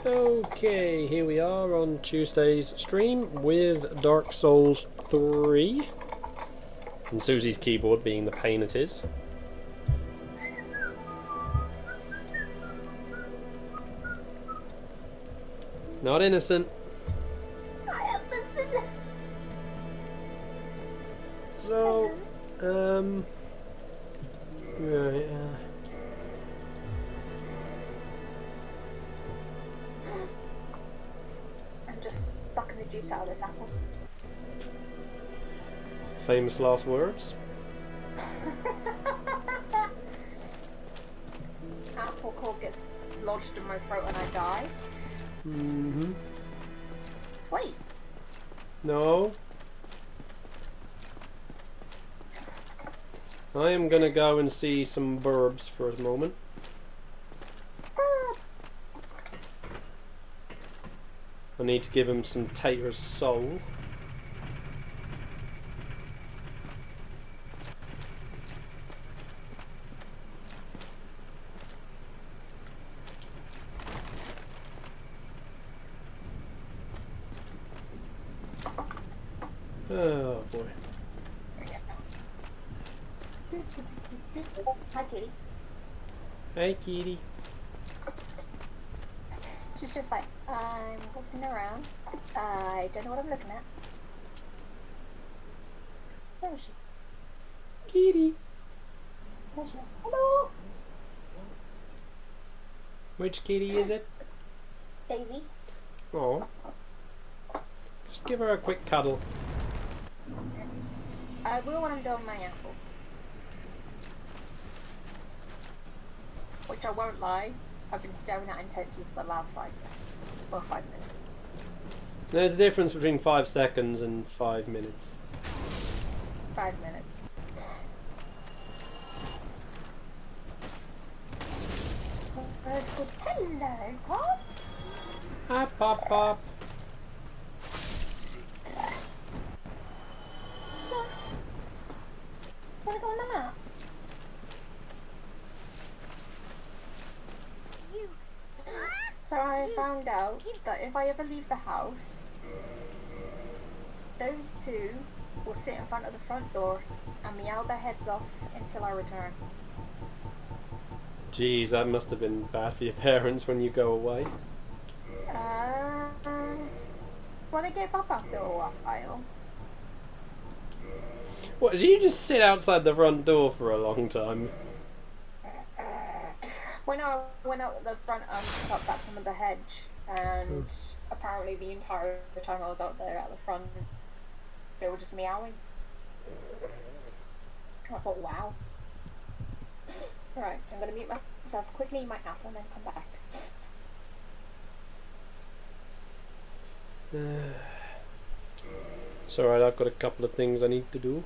Okay, here we are on Tuesday's stream with Dark Souls 3. And Susie's keyboard being the pain it is. Not innocent. So, right, I'm just sucking the juice out of this apple. famous last words. Apple core gets lodged in my throat and I die. Mm-hmm. Wait. No. I am gonna go and see some burbs for a moment. I need to give him some Tater's soul. Oh boy. Hi, kitty. Hey, kitty. She's just like, I'm walking around. I don't know what I'm looking at. Where is she? Kitty. There she is. Hello! Which kitty is it? Daisy. Oh. Just give her a quick cuddle. I will when I'm done my apple. Which I won't lie, I've been staring at intensely for the last 5 seconds. Well, 5 minutes. There's a difference between 5 seconds and 5 minutes. 5 minutes. Hello, Pops. Hi, Pop Pop. Wanna go on the map? So I found out that if I ever leave the house, those two will sit in front of the front door and meow their heads off until I return. Jeez, that must have been bad for your parents when you go away. Well, they gave up after a while. What, did you just sit outside the front door for a long time? When I went out the front and cut back some of the hedge, and apparently the entire time I was out there at the front, they were just meowing. I thought, wow. Alright, I'm gonna mute myself, quickly eat my apple, and then come back. It's alright, I've got a couple of things I need to do.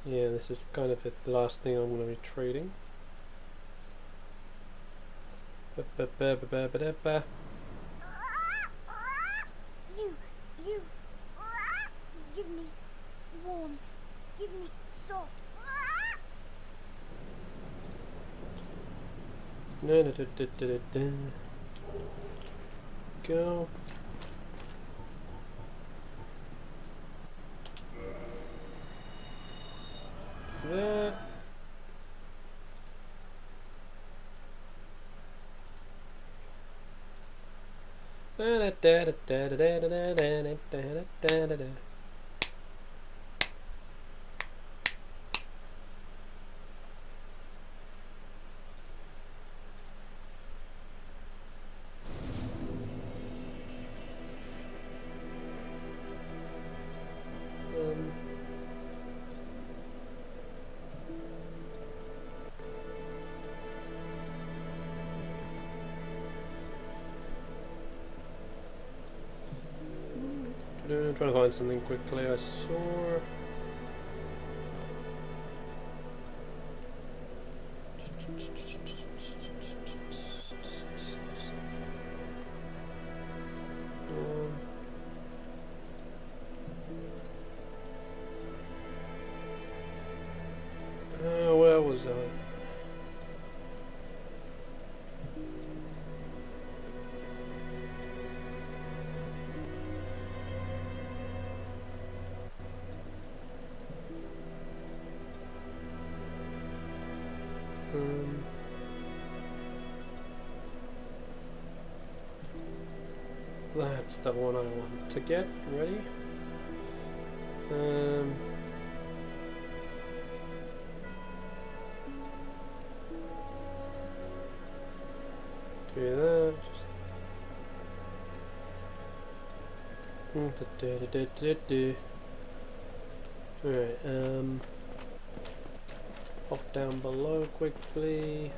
Yeah, this is kind of the last thing I'm going to be trading. You, give me warm, give me soft. Go. That. I'm trying to find something quickly. I saw. That's the one I want to get. Ready? Do that. Alright, pop down below quickly.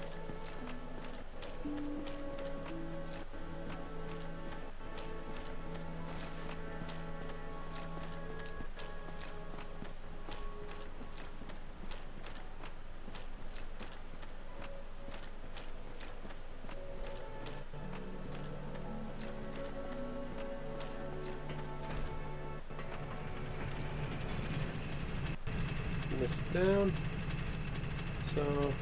This down. So.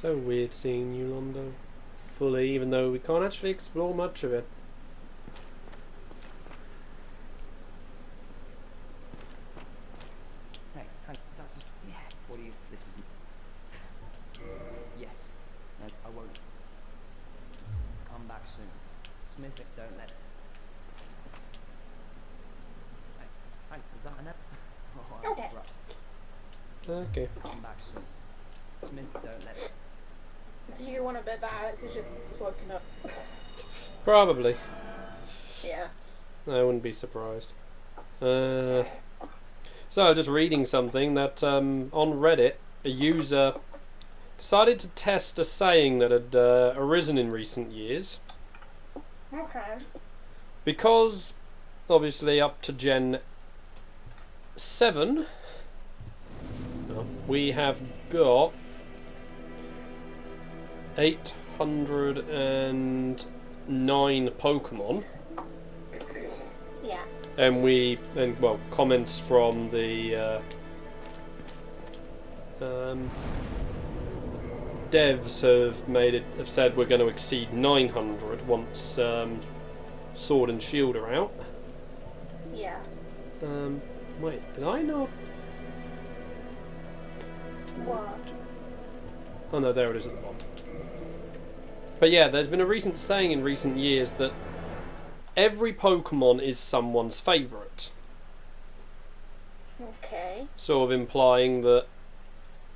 So weird seeing you, Londo, fully, even though we can't actually explore much of it. Hey, that's just, yeah. What do you? This isn't. Yes. No, I won't. Come back soon. Smith, don't let. Hey, is that enough? Oh, Okay. Right. Okay. Come back soon. Smith, don't let. Do you want a bit that Alex is just woken up? Probably. Yeah. I wouldn't be surprised. So I was just reading something that on Reddit, a user decided to test a saying that had arisen in recent years. Okay. Because, obviously, up to Gen 7, we have got 809 Pokemon. Yeah. And well, comments from the devs have said we're going to exceed 900 once Sword and Shield are out. Yeah. Wait, did I not? What? Oh no, there it is at the bottom. But yeah, there's been a recent saying in recent years that every Pokemon is someone's favourite. Okay. Sort of implying that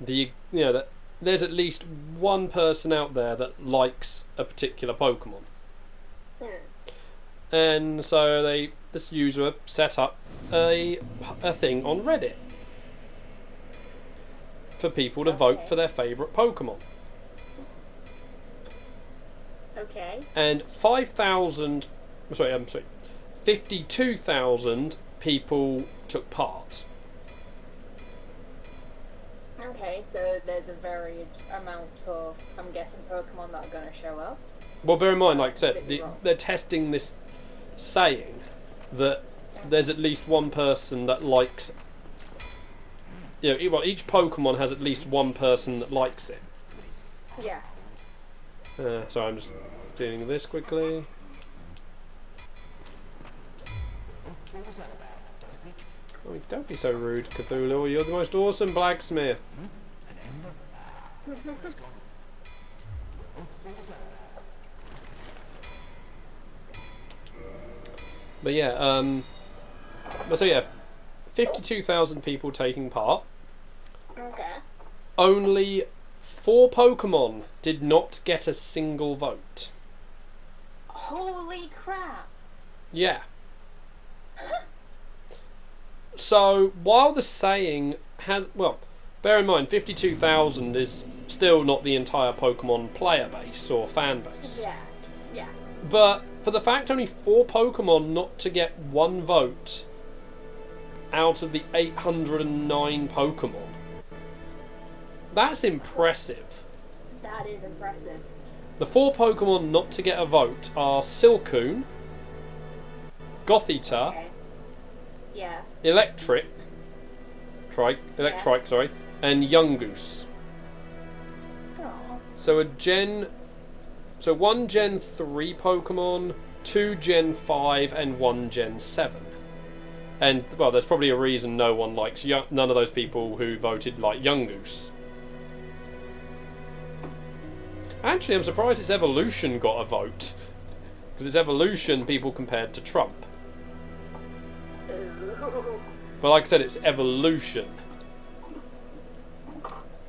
that there's at least one person out there that likes a particular Pokemon. And so this user set up a thing on Reddit for people to vote for their favourite Pokemon. Okay. And 52,000 people took part. Okay, so there's a varied amount of, I'm guessing, Pokemon that are going to show up. Well, bear in mind, like I said, they're testing this saying that there's at least one person that likes. Well, each Pokemon has at least one person that likes it. Yeah. So I'm just dealing with this quickly. Oh, don't be so rude, Cthulhu. You're the most awesome blacksmith. But yeah, so yeah, 52,000 people taking part. Okay. Only 4 Pokemon did not get a single vote. Holy crap! Yeah. So, while the saying has... Well, bear in mind, 52,000 is still not the entire Pokemon player base or fan base. Yeah. Yeah. But for the fact only 4 Pokemon not to get one vote out of the 809 Pokemon, that's impressive. That is impressive. The 4 Pokemon not to get a vote are Silcoon, Gothita, Okay. Yeah. Electrike, sorry, and Yungoos. Aw. So one Gen 3 Pokemon, 2 Gen 5, and 1 Gen 7. And, well, there's probably a reason no one likes... None of those people who voted like Yungoos. Actually, I'm surprised its evolution got a vote. Because its evolution people compared to Trump. But like I said, it's evolution.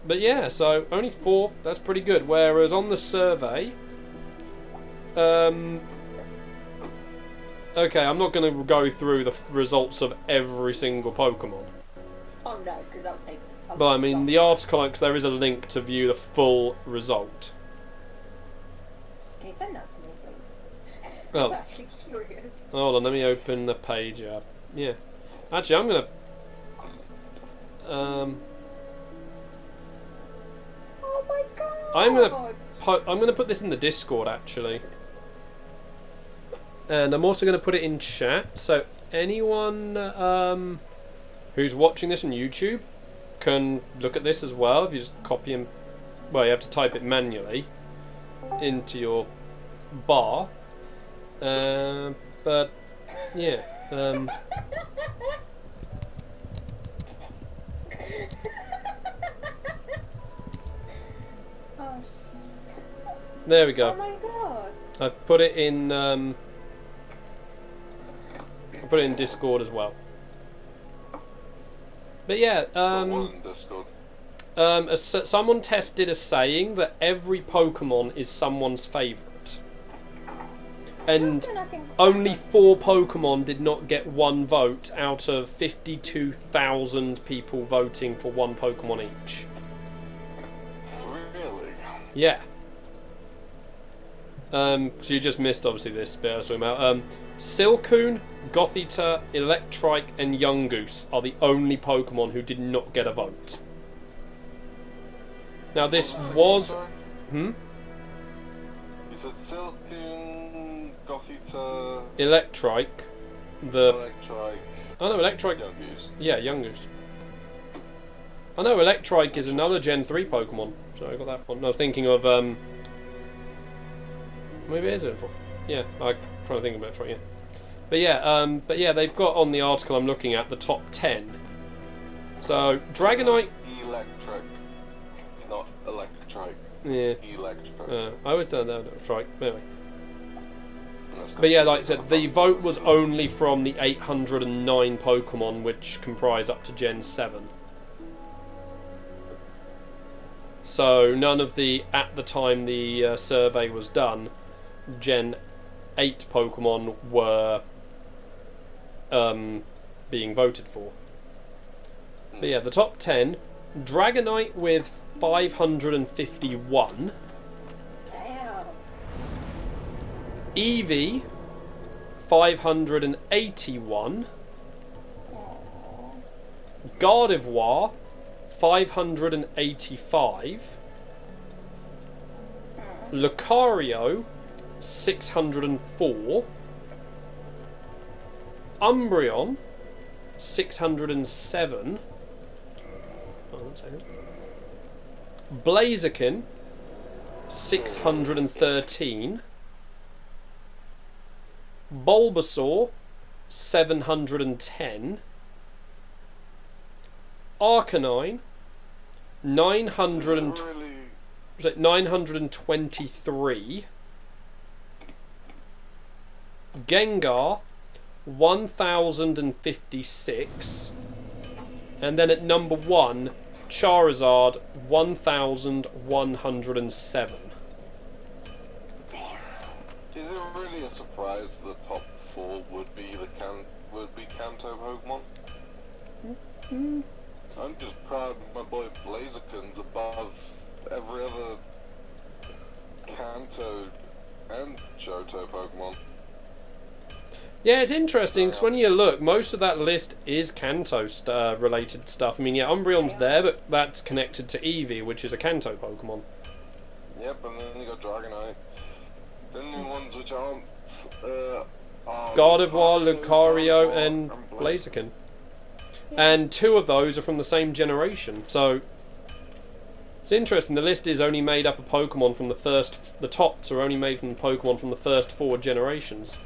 But yeah, so only 4, that's pretty good. Whereas on the survey... okay, I'm not going to go through the results of every single Pokemon. Oh no, because that'll take... But I mean, the article, because there is a link to view the full result. Can you send that to me, please? Oh. I'm actually curious. Hold on, let me open the page up. Yeah. Actually, I'm going to... Oh my god! I'm going to put this in the Discord, actually. And I'm also going to put it in chat, so anyone who's watching this on YouTube can look at this as well. If you just copy and... Well, you have to type it manually into your bar. But, yeah. Oh, There we oh go. my god! I've put it in... I put it in Discord as well. But yeah, someone tested a saying that every Pokemon is someone's favourite. And Something I can- only 4 Pokemon did not get 1 vote out of 52,000 people voting for 1 Pokemon each. Really? Yeah. So you just missed, obviously, this bit I was talking about. Silcoon, Gothita, Electrike, and Yungoos are the only Pokemon who did not get a vote. Now, this was... Hmm? You said Silcoon, Gothita, Electrike. The... Electrike, Oh, no, Electrike... Yungoos. Yeah, Yungoos. I know Electrike is another Gen 3 Pokemon. So I got that one. I was thinking of... Maybe it is it. Yeah, I'm trying to think about it. Yeah, but yeah, they've got on the article I'm looking at the top 10. So Dragonite. Electric, not Electrike. Yeah. Electric. I would know that was right. Anyway. But yeah, like I said, the vote was only from the 809 Pokemon, which comprise up to Gen 7. So none of the, at the time the survey was done, Gen 8 Pokemon were being voted for. But yeah, the top 10, Dragonite with 551, Damn. Eevee 581, Gardevoir 585, Lucario 604, Umbreon 607, Blaziken 613, Bulbasaur 710, Arcanine 923, Gengar 1056, and then at number 1, Charizard 1107. Is it really a surprise the top 4 would be Kanto Pokemon? I'm just proud my boy Blaziken's above every other Kanto and Johto Pokemon. Yeah, it's interesting because when you look, most of that list is Kanto related stuff. I mean, yeah, Umbreon's there, but that's connected to Eevee, which is a Kanto Pokemon. Yep, and then you got Dragonite. Then the ones which aren't are Gardevoir, Lucario, and Blaziken. Blaziken. And 2 of those are from the same generation. So it's interesting. The list is only made up of Pokemon from the tops are only made from Pokemon from the first 4 generations.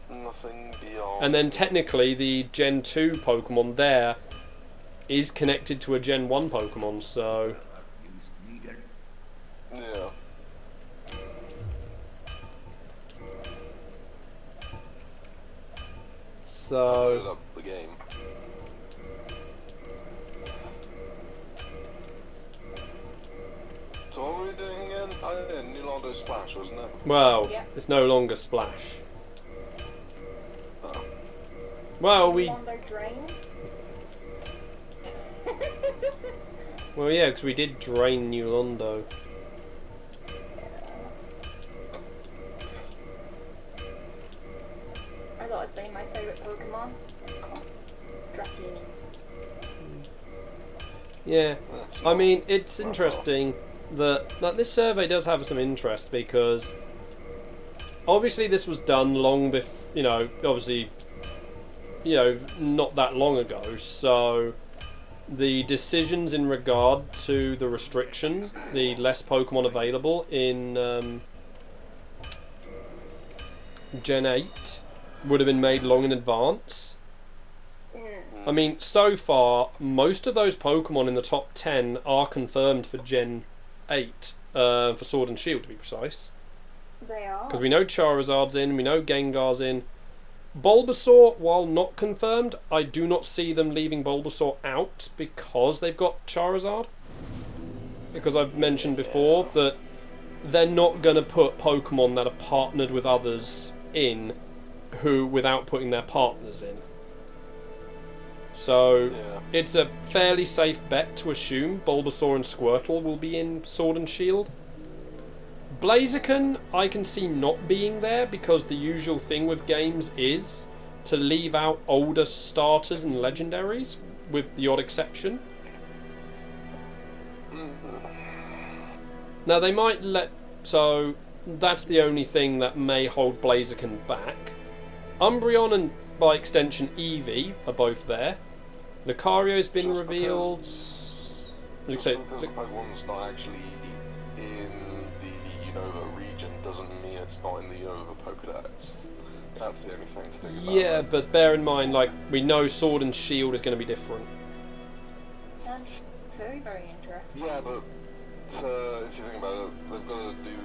Nothing beyond. And then technically the Gen 2 Pokemon there is connected to a Gen 1 Pokemon, so... Yeah. Load So... up the game. So what were we doing again? Oh yeah, New Londo Splash, wasn't it? Well, Yeah. it's no longer Splash. Oh. Well, we... Londo Drain. Well, yeah, because we did drain New Londo. I gotta say, my favourite Pokemon, Dratini. Yeah, I mean, it's interesting that this survey does have some interest because obviously this was done long before, obviously, not that long ago, so the decisions in regard to the restriction, the less Pokemon available in Gen 8 would have been made long in advance. I mean, so far, most of those Pokemon in the top 10 are confirmed for Gen 8, for Sword and Shield to be precise. They are. Because we know Charizard's in, we know Gengar's in. Bulbasaur, while not confirmed, I do not see them leaving Bulbasaur out because they've got Charizard. Because I've mentioned before that they're not going to put Pokemon that are partnered with others in without putting their partners in. So Yeah. it's a fairly safe bet to assume Bulbasaur and Squirtle will be in Sword and Shield. Blaziken, I can see not being there because the usual thing with games is to leave out older starters and legendaries, with the odd exception. Now they might so that's the only thing that may hold Blaziken back. Umbreon and, by extension, Eevee are both there. Lucario's been Just revealed. Because Looks like the Pokemon's not actually in the Unova region doesn't mean it's not in the Unova Pokedex. That's the only thing to think about. yeah, but bear in mind, we know Sword and Shield is going to be different. That's very, very interesting. Yeah, but if you think about it, they've got to do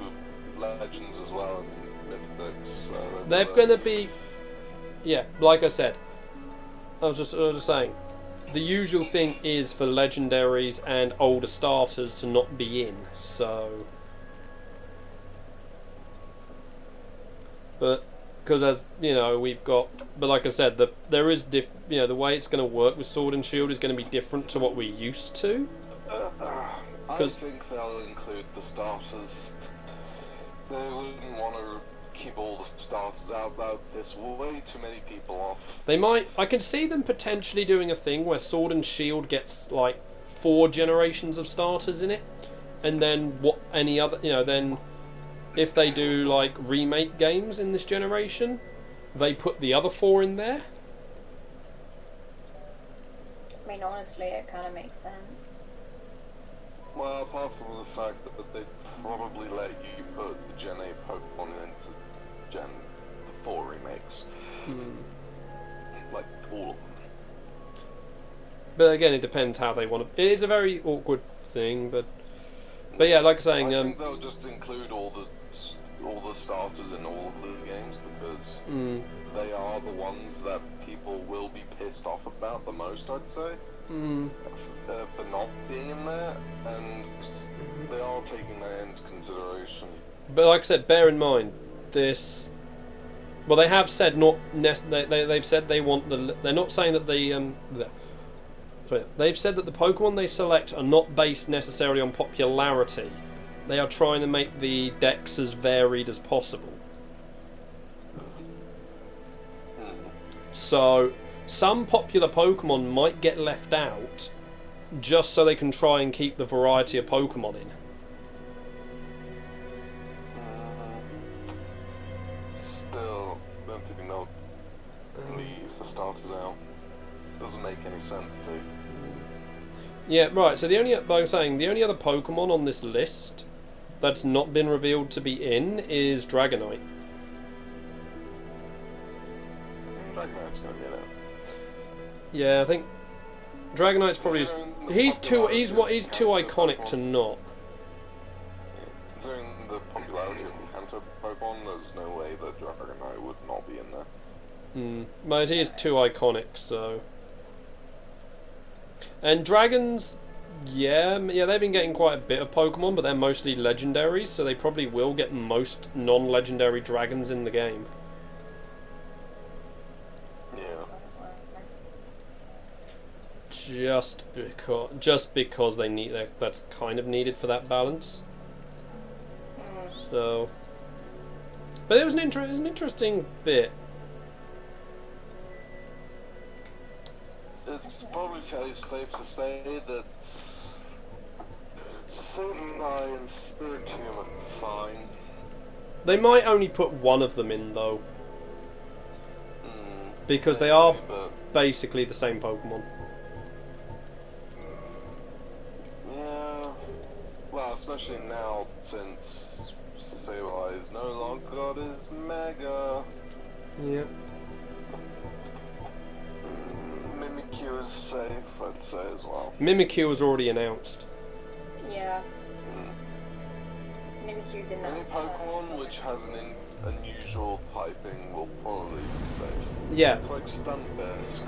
Legends as well and Mythics. So They're going to be, yeah, like I said. I was just saying, the usual thing is for legendaries and older starters to not be in. So, but because as we've got, but like I said, there is the way it's going to work with Sword and Shield is going to be different to what we're used to. I think they'll include the starters. They wouldn't want to keep all the starters out. That would piss way too many people off. They might. I can see them potentially doing a thing where Sword and Shield gets 4 generations of starters in it, and then then if they do remake games in this generation, they put the other 4 in there. I mean, honestly, it kind of makes sense. Well, apart from the fact that they probably let you put the Gen 8 Pokemon into Gen 4 remakes. Like, all of them. But again, it depends how they want to. It is a very awkward thing, but yeah, like saying, I think they'll just include all the starters in all of the games because they are the ones that people will be pissed off about the most, I'd say. If they're not being in there, and they are taking that into consideration. But like I said, bear in mind this. Well, they have said not. They've said they want the. They're not saying that they've said that the Pokemon they select are not based necessarily on popularity. They are trying to make the decks as varied as possible. So some popular Pokemon might get left out just so they can try and keep the variety of Pokemon in. Still, don't think they'll leave the starters out. Doesn't make any sense to. Yeah, right. So the only other Pokemon on this list that's not been revealed to be in is Dragonite. Dragonite's gonna be in it. Yeah, I think Dragonite's probably he's too iconic to not. Considering the popularity of the Kanto Pokemon, there's no way that Dragonite would not be in there. But he is too iconic, so. And dragons, yeah, they've been getting quite a bit of Pokemon, but they're mostly legendaries, so they probably will get most non-legendary dragons in the game. Just because they need that's kind of needed for that balance. So, but it was an interesting bit. It's probably fairly safe to say that Eye and Spiritomb are fine. They might only put one of them in though, because they are basically the same Pokemon. Yeah, well, especially now since Eye is no longer got his Mega. Yep. Mimikyu is safe, I'd say as well. Mimikyu was already announced. Yeah. Mimikyu's in that. Any Pokemon which has an unusual typing will probably be safe. Yeah. It's like Stunfisk.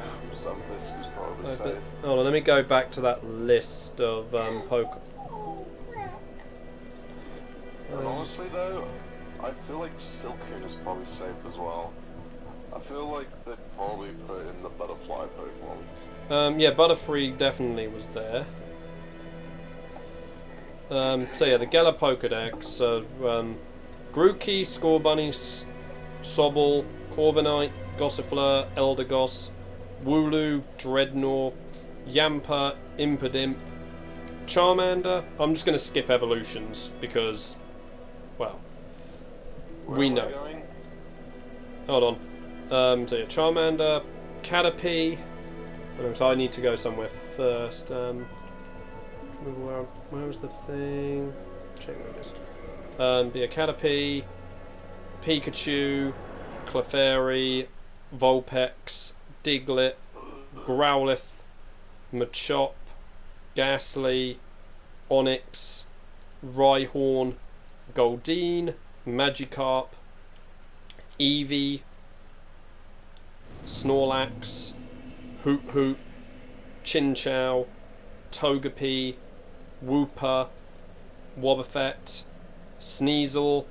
Stunfisk is probably safe. Hold on, let me go back to that list of Pokemon. And honestly though, I feel like Silcoon is probably safe as well. I feel like they'd probably put in the Butterfly Pokemon. Yeah, Butterfree definitely was there. So yeah, the Galar Pokedex. So Grookey, Scorbunny, Sobble, Corviknight, Gossifleur, Eldegoss, Wooloo, Dreadnought, Yamper, Impidimp, Charmander. I'm just going to skip evolutions because, well, we know. Hold on. So yeah, Charmander, Caterpie. So I need to go somewhere first. Where was the thing? Check where it is. Yeah, Caterpie, Pikachu, Clefairy, Vulpix, Diglett, Growlithe, Machop, Ghastly, Onix, Rhyhorn, Goldeen, Magikarp, Eevee, Snorlax, Hoot, Chinchou, Togepi, Wooper, Wobbuffet, Sneasel,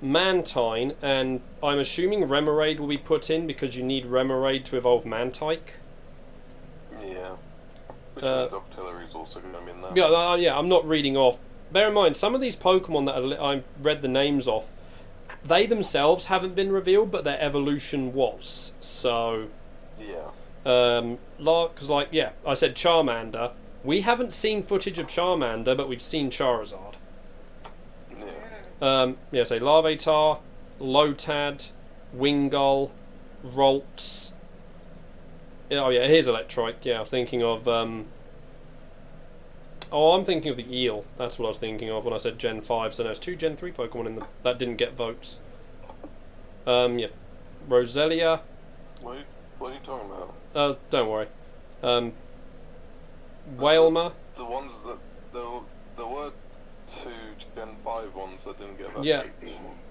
Mantine, and I'm assuming Remoraid will be put in because you need Remoraid to evolve Mantike. Yeah. Which means Octillery's also going to be in there. Yeah, I'm not reading off. Bear in mind, some of these Pokemon that I read the names of, they themselves haven't been revealed, but their evolution was. So, yeah. Because I said Charmander. We haven't seen footage of Charmander, but we've seen Charizard. Yeah. So Larvitar, Lotad, Wingull, Ralts. Oh yeah, here's Electrike. Yeah, I'm thinking of. I'm thinking of the Eel. That's what I was thinking of when I said Gen 5. So there's 2 Gen 3 Pokemon that didn't get votes. Yeah, Roselia. What are you talking about? Don't worry. Wailmer. The ones that there were 2 Gen 5 ones that didn't get votes. Yeah,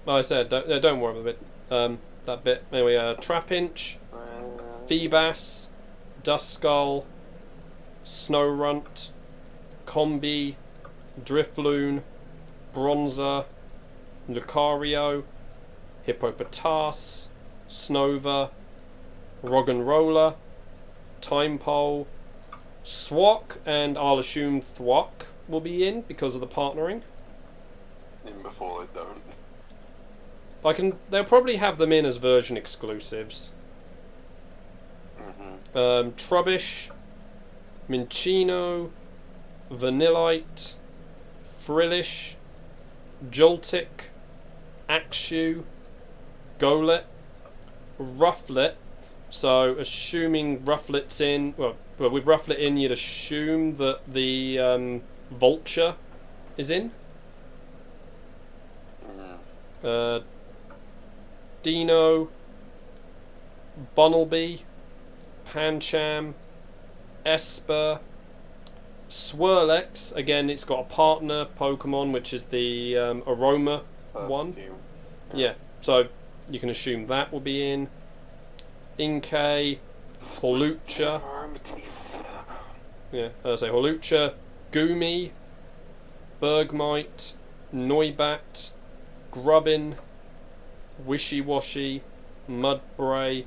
I said don't worry about it. That bit. Anyway, Trapinch, Feebas, Duskull, Snorunt, Combi, Drifloon, Bronzer, Lucario, Hippopotas, Snover, Roggenrola, Timepole, Swak, and I'll assume Thwack will be in because of the partnering. Even before they don't. They'll probably have them in as version exclusives. Mm-hmm. Trubbish, Minccino, Vanillite, Frillish, Joltik, Axu, Golet, Rufflet. So, assuming Rufflet's in, well, with Rufflet in, you'd assume that the Vulture is in. Dino, Bunnelby, Pancham, Esper, Swirlex. Again, it's got a partner Pokemon, which is the Aroma one. Yeah, so you can assume that will be in. Inkay, Hawlucha. Yeah, Hawlucha, Goomy, Bergmite, Noibat, Grubbin, Wishy-Washy, Mudbray,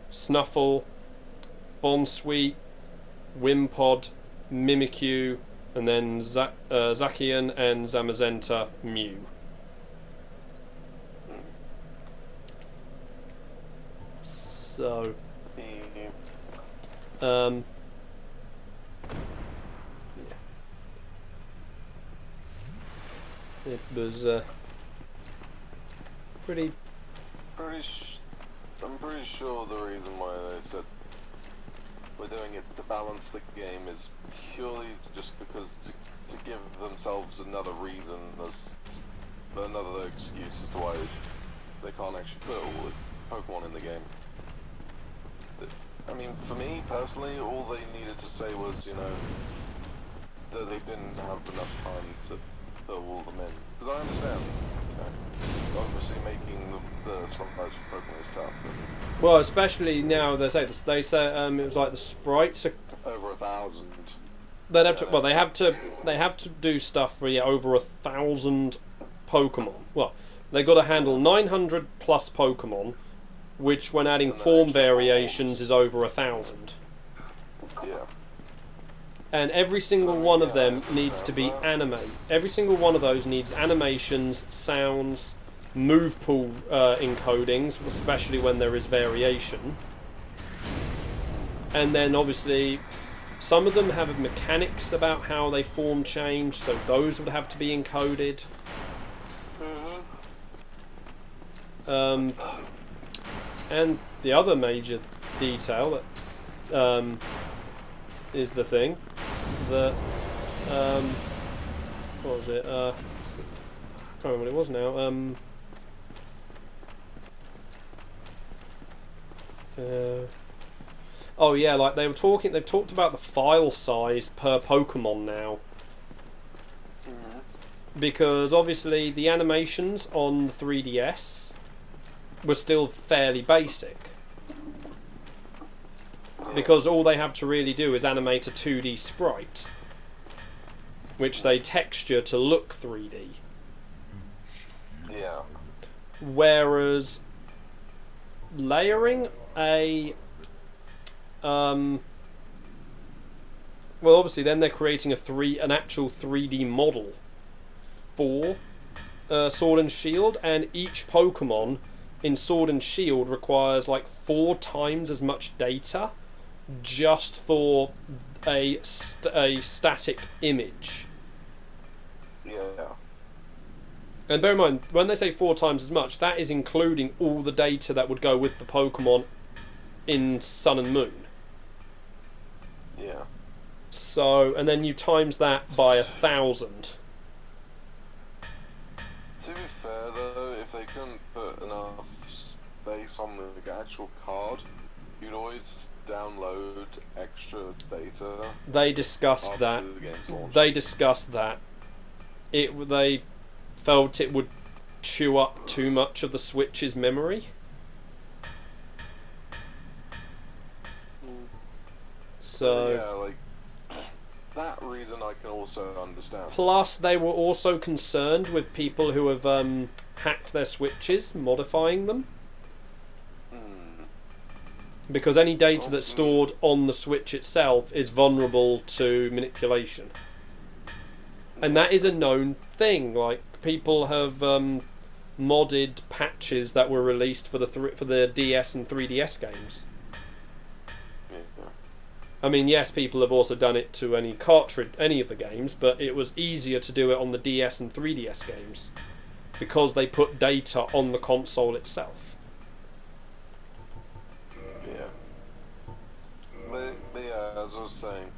Snuffle, Bonsweet, Wimpod, Mimikyu, and then Zacian and Zamazenta Mew. So, yeah. It was pretty. I'm pretty sure the reason why they said we're doing it to balance the game is purely just because to give themselves another reason, another excuse as to why they can't actually put all the Pokemon in the game. I mean, for me personally, all they needed to say was, you know, that they didn't have enough time to put all of them in. Because I understand, you know, obviously making the sprites for Pokemon is tough. Well, especially now they say it was like the sprites are Over 1,000. they'd have to. Well, they have to do stuff for over 1,000 Pokemon. Well, they got to handle 900 plus Pokemon, which when adding form variations is over 1,000. Yeah. And every single one of them needs to be animate. Every single one of those needs animations, sounds, move pool encodings, especially when there is variation. And then obviously some of them have mechanics about how they form change, so those would have to be encoded. And the other major detail that is the thing that what was it? I can't remember what it was now. Oh yeah, like they've talked about the file size per Pokemon now. Because obviously the animations on the 3DS were still fairly basic. Because all they have to really do is animate a 2D sprite, which they texture to look 3D. Yeah. Whereas layering a well, obviously then they're creating an actual 3D model for Sword and Shield, and each Pokemon in Sword and Shield requires like 4 times as much data just for a static image. Yeah. And bear in mind, when they say 4 times as much, that is including all the data that would go with the Pokemon in Sun and Moon. Yeah. So, and then you times that by 1,000. To be fair though, if they couldn't put enough space on the actual card, you'd always download extra data. They discussed after that. the game's launched. They discussed that. They felt it would chew up too much of the Switch's memory. So yeah, like that reason I can also understand. plus they were also concerned with people who have hacked their Switches, modifying them. Because any data that's stored on the Switch itself is vulnerable to manipulation. And that is a known thing. Like, people have modded patches that were released for the DS and 3DS games. Yeah. I mean, yes, people have also done it to any cartridge, any of the games, but it was easier to do it on the DS and 3DS games because they put data on the console itself. Yeah. But yeah, as I was saying,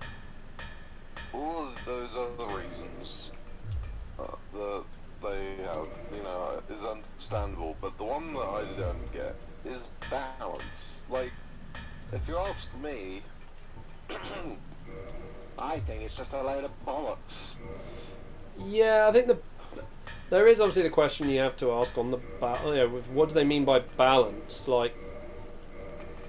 all of those other reasons that they have, you know, is understandable, but the one that I don't get is balance. Like, if you ask me, I think it's just a load of bollocks. Yeah, I think there is obviously the question you have to ask on the what do they mean by balance? Like,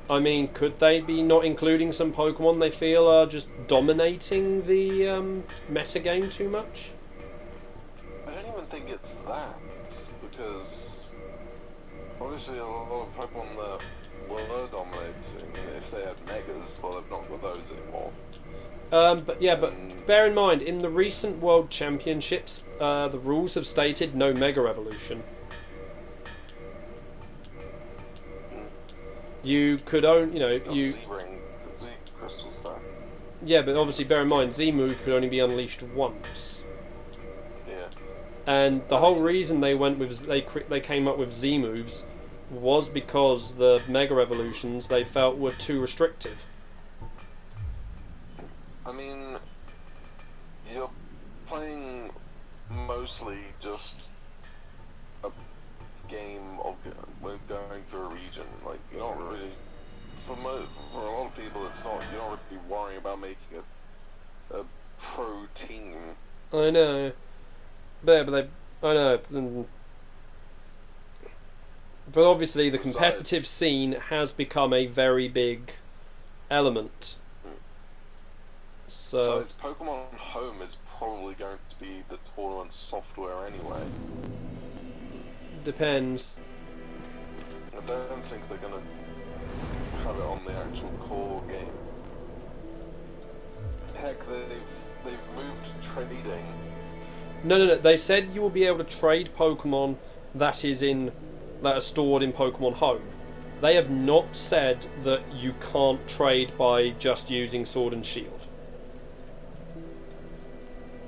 I mean, could they be not including some Pokemon they feel are just dominating the meta game too much? I don't even think it's that, because obviously a lot of Pokemon that were dominating, if they had Megas, well, they've not got those anymore. But bear in mind, in the recent World Championships, the rules have stated no Mega Evolution. You could own, Z-Ring, Z Crystal Stack. Yeah, but obviously bear in mind, Z-Move could only be unleashed once. Yeah. And the whole reason they went with they came up with Z-Moves was because the Mega Evolutions they felt were too restrictive. I mean, you're playing mostly just a game of going through a region. Like, you're not really, for a lot of people, it's not. You're not really worrying about making a pro team. I know, but obviously the competitive scene has become a very big element. So it's Pokemon Home is probably going to be the tournament software anyway. Depends. I don't think they're going to have it on the actual core game. Heck, they've moved trading. No. They said you will be able to trade Pokemon that are stored in Pokemon Home. They have not said that you can't trade by just using Sword and Shield.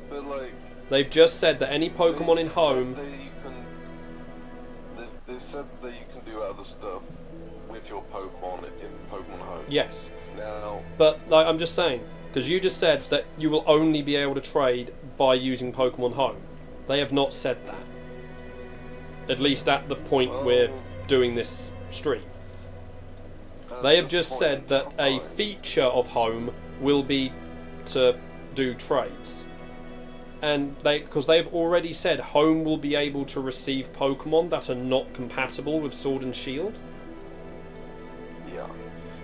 But like, they've just said that any Pokemon in Home. They've said that you can do other stuff with your Pokemon in Pokemon Home. Yes. Now. But like, I'm just saying, because you just said that you will only be able to trade by using Pokemon Home. They have not said that. At least at the point we're doing this stream. They have just said that a feature of Home will be to do trades. And because they've already said Home will be able to receive Pokemon that are not compatible with Sword and Shield. Yeah.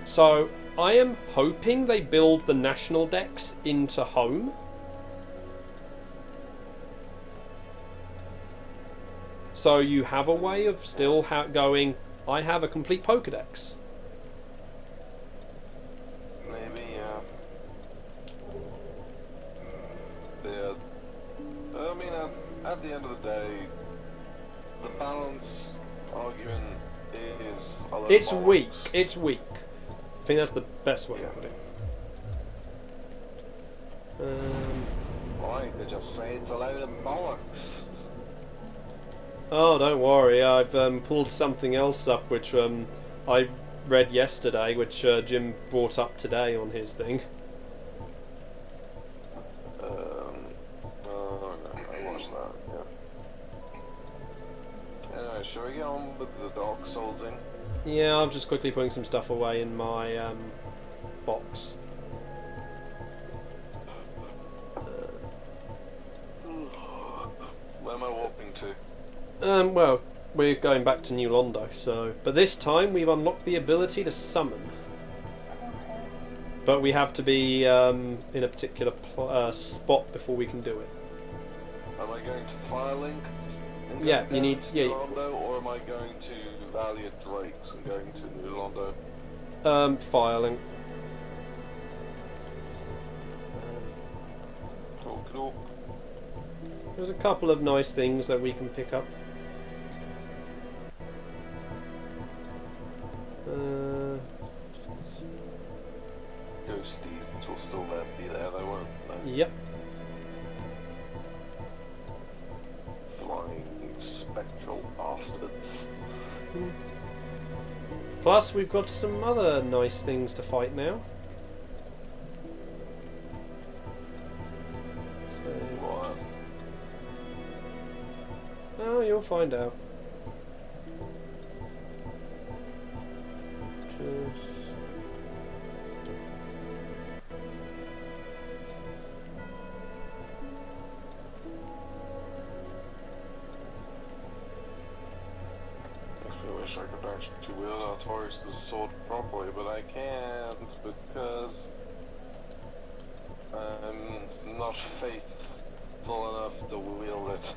So I am hoping they build the national dex into Home. So you have a way of still going, I have a complete Pokedex. Maybe, yeah. Yeah. I mean, at the end of the day, the balance argument is... It's weak. It's weak. I think that's the best way to put it. Why? They just say it's a load of bollocks. Oh, don't worry. I've pulled something else up which I read yesterday, which Jim brought up today on his thing. I watched that, yeah. Anyway, shall we get on with the Dark Soulsing? Yeah, I'm just quickly putting some stuff away in my box. Where am I warping to? Well, we're going back to New Londo, so... But this time we've unlocked the ability to summon. But we have to be in a particular spot before we can do it. Am I going to Firelink? Yeah, you need... New Londo, or am I going to Valley of Drakes and going to New Londo? Firelink. Cool. There's a couple of nice things that we can pick up. Go, Steve. Yep. Flying spectral bastards. Plus, we've got some other nice things to fight now. So, What? oh, you'll find out. Just... I wish I could actually wield Artorias' sword properly, but I can't because I'm not faithful enough to wield it.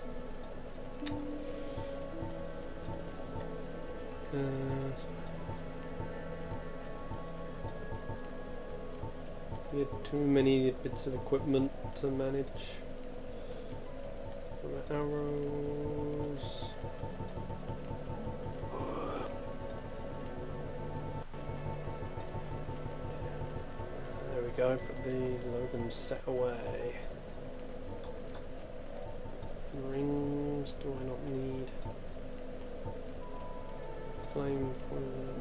You had too many bits of equipment to manage. Arrows. There we go, put the Logan set away. Rings do I not need? Flame poison.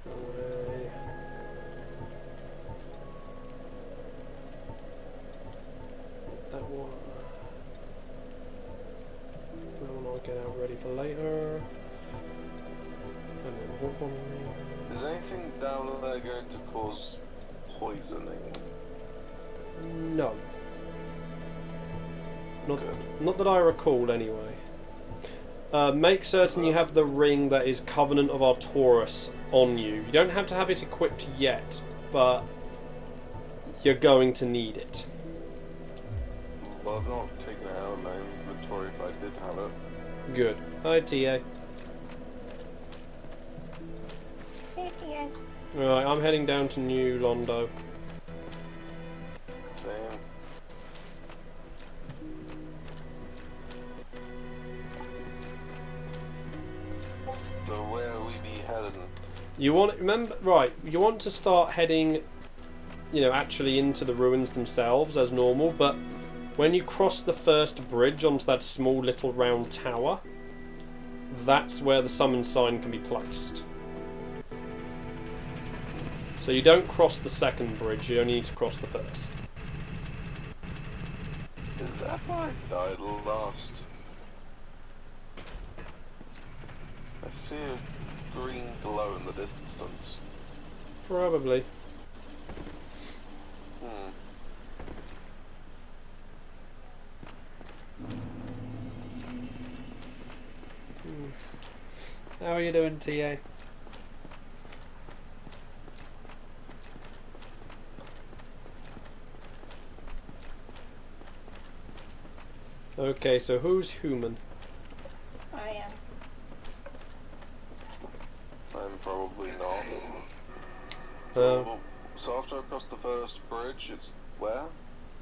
Away. That one. That one I'll get out ready for later. And then what one? Is anything down there going to cause poisoning? No. Not, Good. not that I recall, anyway. Make certain you have the ring that is Covenant of Artorias on you. You don't have to have it equipped yet, but you're going to need it. Well, I've not taken it out of my inventory if I did have it. Good. Hi, TA. Hey, TA. Right, I'm heading down to New Londo. Same. So where we be heading? You want remember right? You want to start heading, you know, actually into the ruins themselves as normal. But when you cross the first bridge onto that small little round tower, that's where the summon sign can be placed. So you don't cross the second bridge. You only need to cross the first. Is that where I died last? I see a green glow in the distance. Probably. Hmm. How are you doing, TA? Okay, so who's human? I am. I'm probably not. Uh, So after I cross the first bridge, it's where?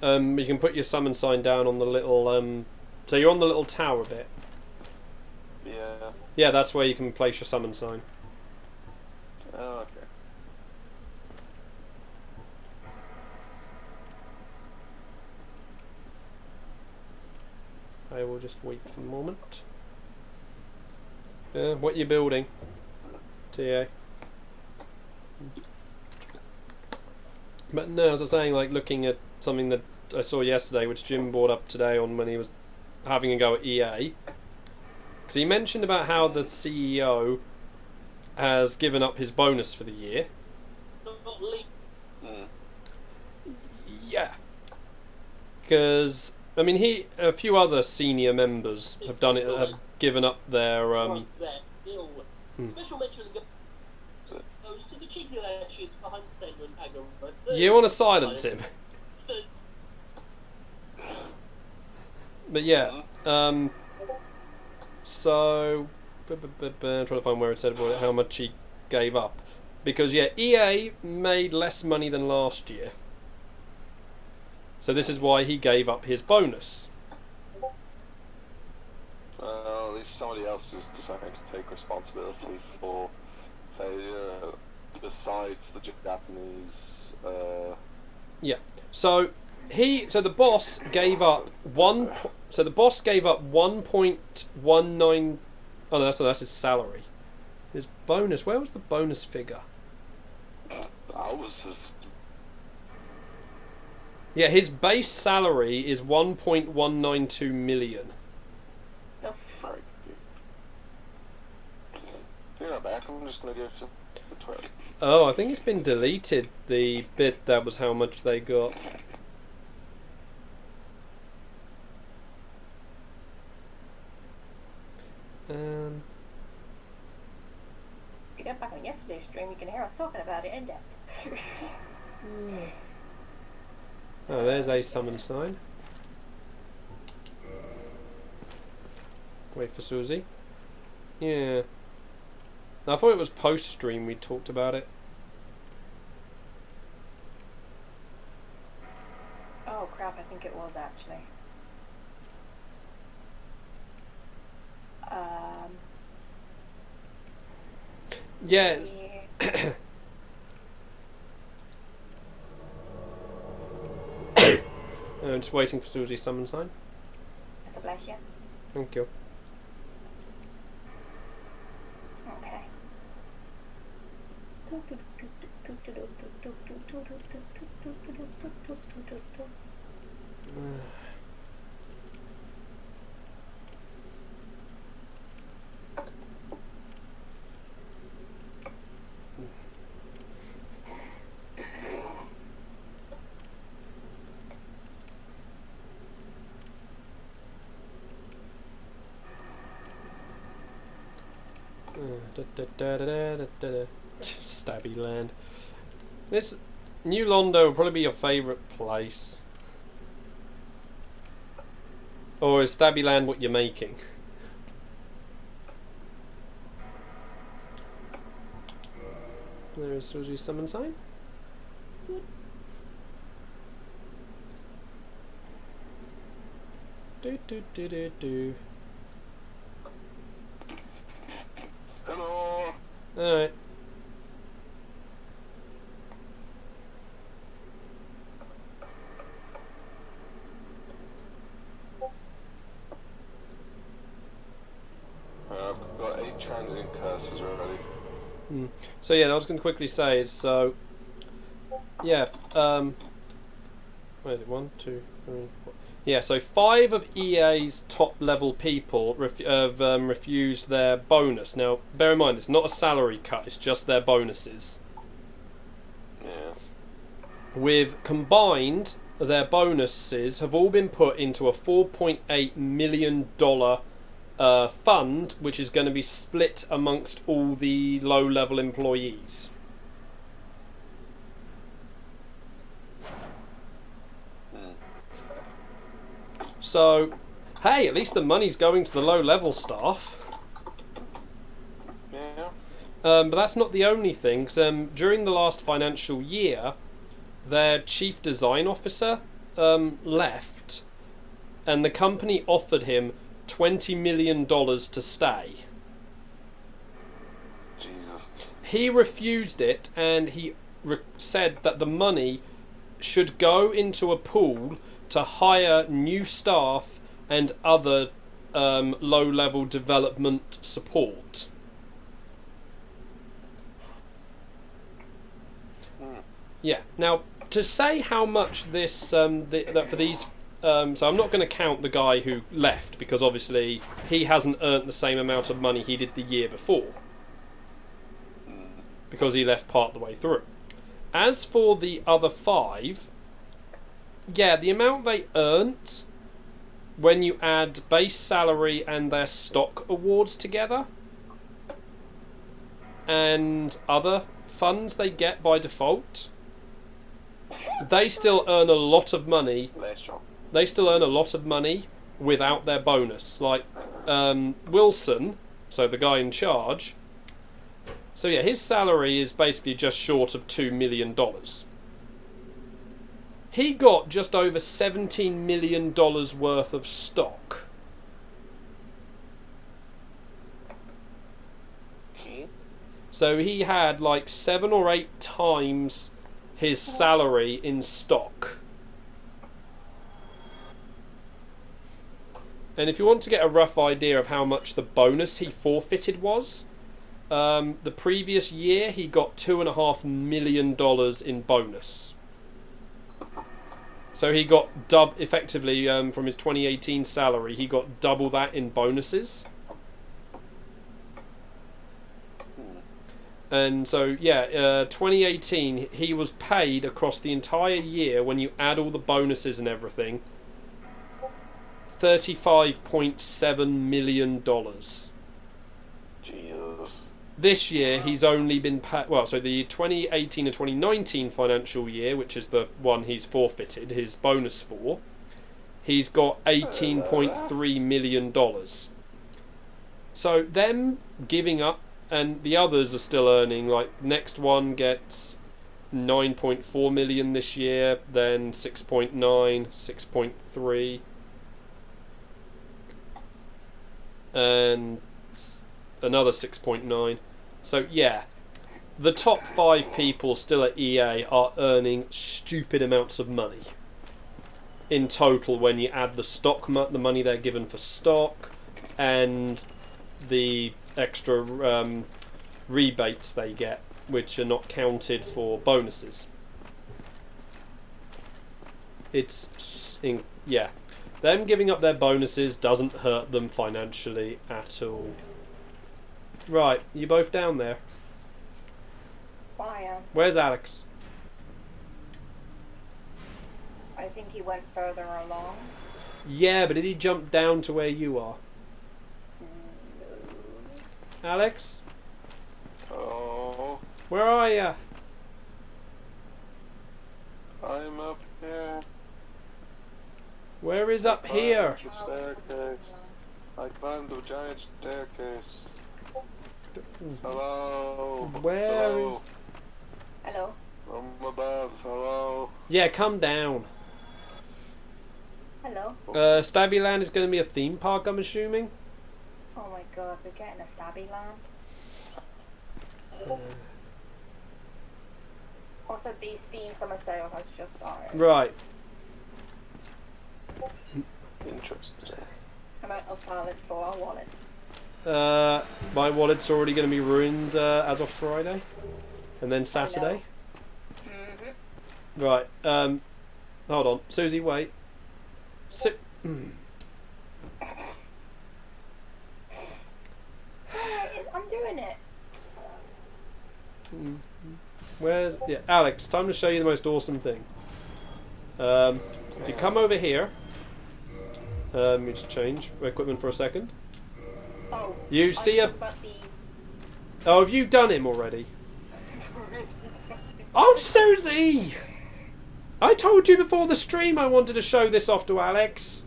you can put your summon sign down on the little so you're on the little tower bit. Yeah. Yeah, that's where you can place your summon sign. Oh, okay. I will just wait for a moment. What you building? TA. But no, as I was saying, like looking at something that I saw yesterday, which Jim brought up today on when he was having a go at EA. Because he mentioned about how the CEO has given up his bonus for the year. Hmm. Yeah. Because, I mean, a few other senior members have done it, have given up their, Special mention goes to the cheeky elections behind the segment. You want to silence him? But yeah, so I'm trying to find where it said about how much he gave up, because yeah, EA made less money than last year, so this is why he gave up his bonus. At least somebody else is deciding to take responsibility for failure besides the Japanese. Yeah. So the boss gave up So the boss gave up 1.19. Oh no, that's his salary. His bonus. Where was the bonus figure? That was just. Yeah, his base salary is 1.192 million. The fuck? Take that back. I'm just gonna go to the Twitter. Oh, I think it's been deleted. The bit that was how much they got. If you get back on yesterday's stream, you can hear us talking about it in depth. Oh, there's a summon sign. Wait for Susie. Yeah. I thought it was post-stream we talked about it. Oh crap, I think it was actually. Yeah. Yeah. I'm just waiting for Susie's summon sign. It's a bless you. Thank you. Okay. Stabby land. This New Londo will probably be your favourite place. Or is Stabby Land what you're making? There is Susie's summon sign. Do do do do do. Hello. Alright. I've got 8 transient curses already. So yeah, I was going to quickly say is so. Yeah. Where is it? 1, 2, 3, 4. Yeah. So 5 of EA's top level people have refused their bonus. Now, bear in mind, it's not a salary cut; it's just their bonuses. Yeah. With combined, their bonuses have all been put into a $4.8 million fund, which is going to be split amongst all the low-level employees. So, hey, at least the money's going to the low-level staff. Yeah. But that's not the only thing, 'cause, during the last financial year, their chief design officer left, and the company offered him $20 million to stay. Jesus. He refused it, and he said that the money should go into a pool to hire new staff and other low-level development support. Yeah. Now, to say how much this that for these. So I'm not going to count the guy who left, because obviously he hasn't earned the same amount of money he did the year before, because he left part the way through. As for the other 5, yeah, the amount they earned when you add base salary and their stock awards together and other funds they get by default, they still earn a lot of money. They still earn a lot of money without their bonus. Like Wilson, so the guy in charge. So yeah, his salary is basically just short of $2 million. He got just over $17 million worth of stock. So he had like 7 or 8 times his salary in stock. And if you want to get a rough idea of how much the bonus he forfeited was, the previous year he got $2.5 million in bonus. So he got effectively from his 2018 salary, he got double that in bonuses. And so, yeah, 2018, he was paid across the entire year, when you add all the bonuses and everything, $35.7 million. Jesus. This year, he's only been paid... Well, so the 2018 and 2019 financial year, which is the one he's forfeited his bonus for, he's got $18.3 million. So them giving up, and the others are still earning, like, next one gets 9.4 million this year, then 6.9, 6.3, and another 6.9. So yeah, the top 5 people still at EA are earning stupid amounts of money in total when you add the stock, the money they're given for stock, and the extra rebates they get, which are not counted for bonuses. Yeah, them giving up their bonuses doesn't hurt them financially at all. Right, you both down there? Fire. Where's Alex? I think he went further along. Yeah, but did he jump down to where you are? Alex? Oh, Where are you? I'm up here. Where is up here? The staircase. I climbed a giant staircase. Hello. Where Hello. is... Hello. From above. Hello. Yeah, come down. Hello. Stabby Land is going to be a theme park, I'm assuming? Oh my god, we're getting a stabby land. Also, the Steam Summer Sale has just started. Right. Interesting. Amount of silence for our wallets. My wallet's already going to be ruined as of Friday. And then Saturday. Mm-hmm. Right. Hold on. Susie, wait. I'm doing it. Where's... Yeah, Alex, time to show you the most awesome thing. If you come over here... let me just change equipment for a second. Oh. You see a... About the... Oh, have you done him already? Oh, Susie! I told you before the stream I wanted to show this off to Alex.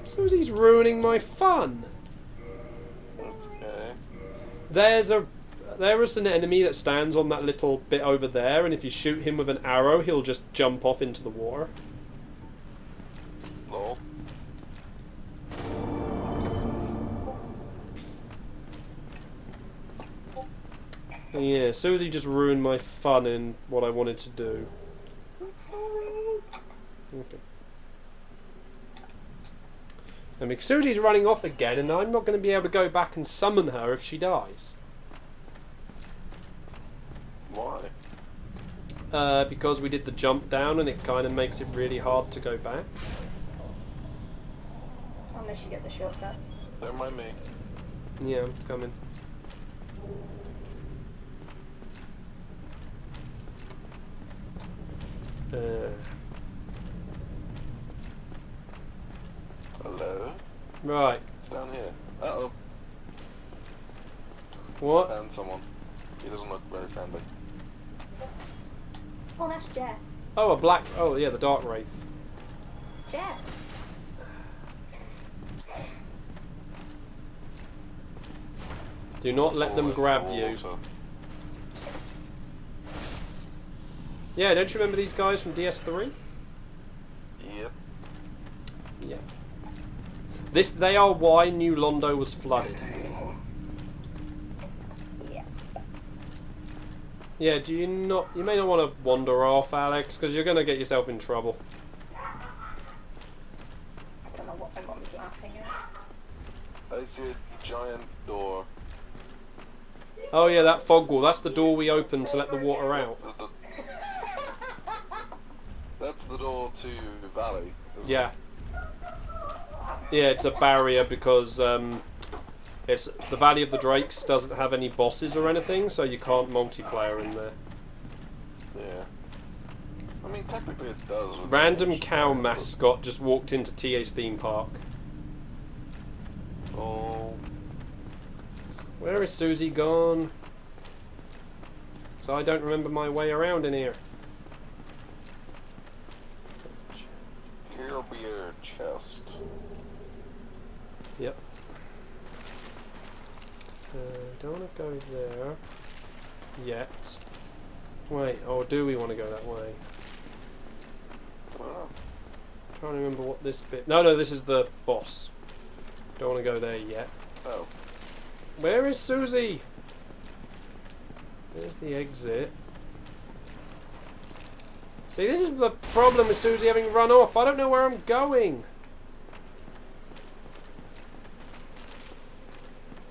Susie's ruining my fun. Okay. There is an enemy that stands on that little bit over there, and if you shoot him with an arrow, he'll just jump off into the water. Lol. Yeah, Susie just ruined my fun in what I wanted to do. Okay. I mean, Susie's running off again, and I'm not going to be able to go back and summon her if she dies. Why? Because we did the jump down, and it kind of makes it really hard to go back. Unless you get the shortcut. Don't mind me. Yeah, I'm coming. Hello? Right. It's down here. Uh-oh. What? Found someone. He doesn't look very friendly. Oh, that's Jeff. Oh, a black... Oh, yeah, the Dark Wraith. Jeff. Do not let them grab you. Water. Yeah, don't you remember these guys from DS3? Yep. Yeah. They are why New Londo was flooded. Yeah. Yeah, you may not want to wander off, Alex, because you're going to get yourself in trouble. I don't know what my mum's laughing at. I see a giant door. Oh yeah, that fog wall. That's the door we opened to let the water out. That's the door to Valley. Yeah. Yeah, it's a barrier because it's the Valley of the Drakes doesn't have any bosses or anything, so you can't multiplayer in there. Yeah. I mean, technically it does. Random cow mascot just walked into TA's theme park. Oh. Where is Susie gone? So I don't remember my way around in here. Here will be your chest. Yep. Don't want to go there yet. Wait, or do we want to go that way? Oh. Trying to remember what this bit. No, this is the boss. Don't want to go there yet. Oh. Where is Susie? There's the exit. See, this is the problem with Susie having run off. I don't know where I'm going.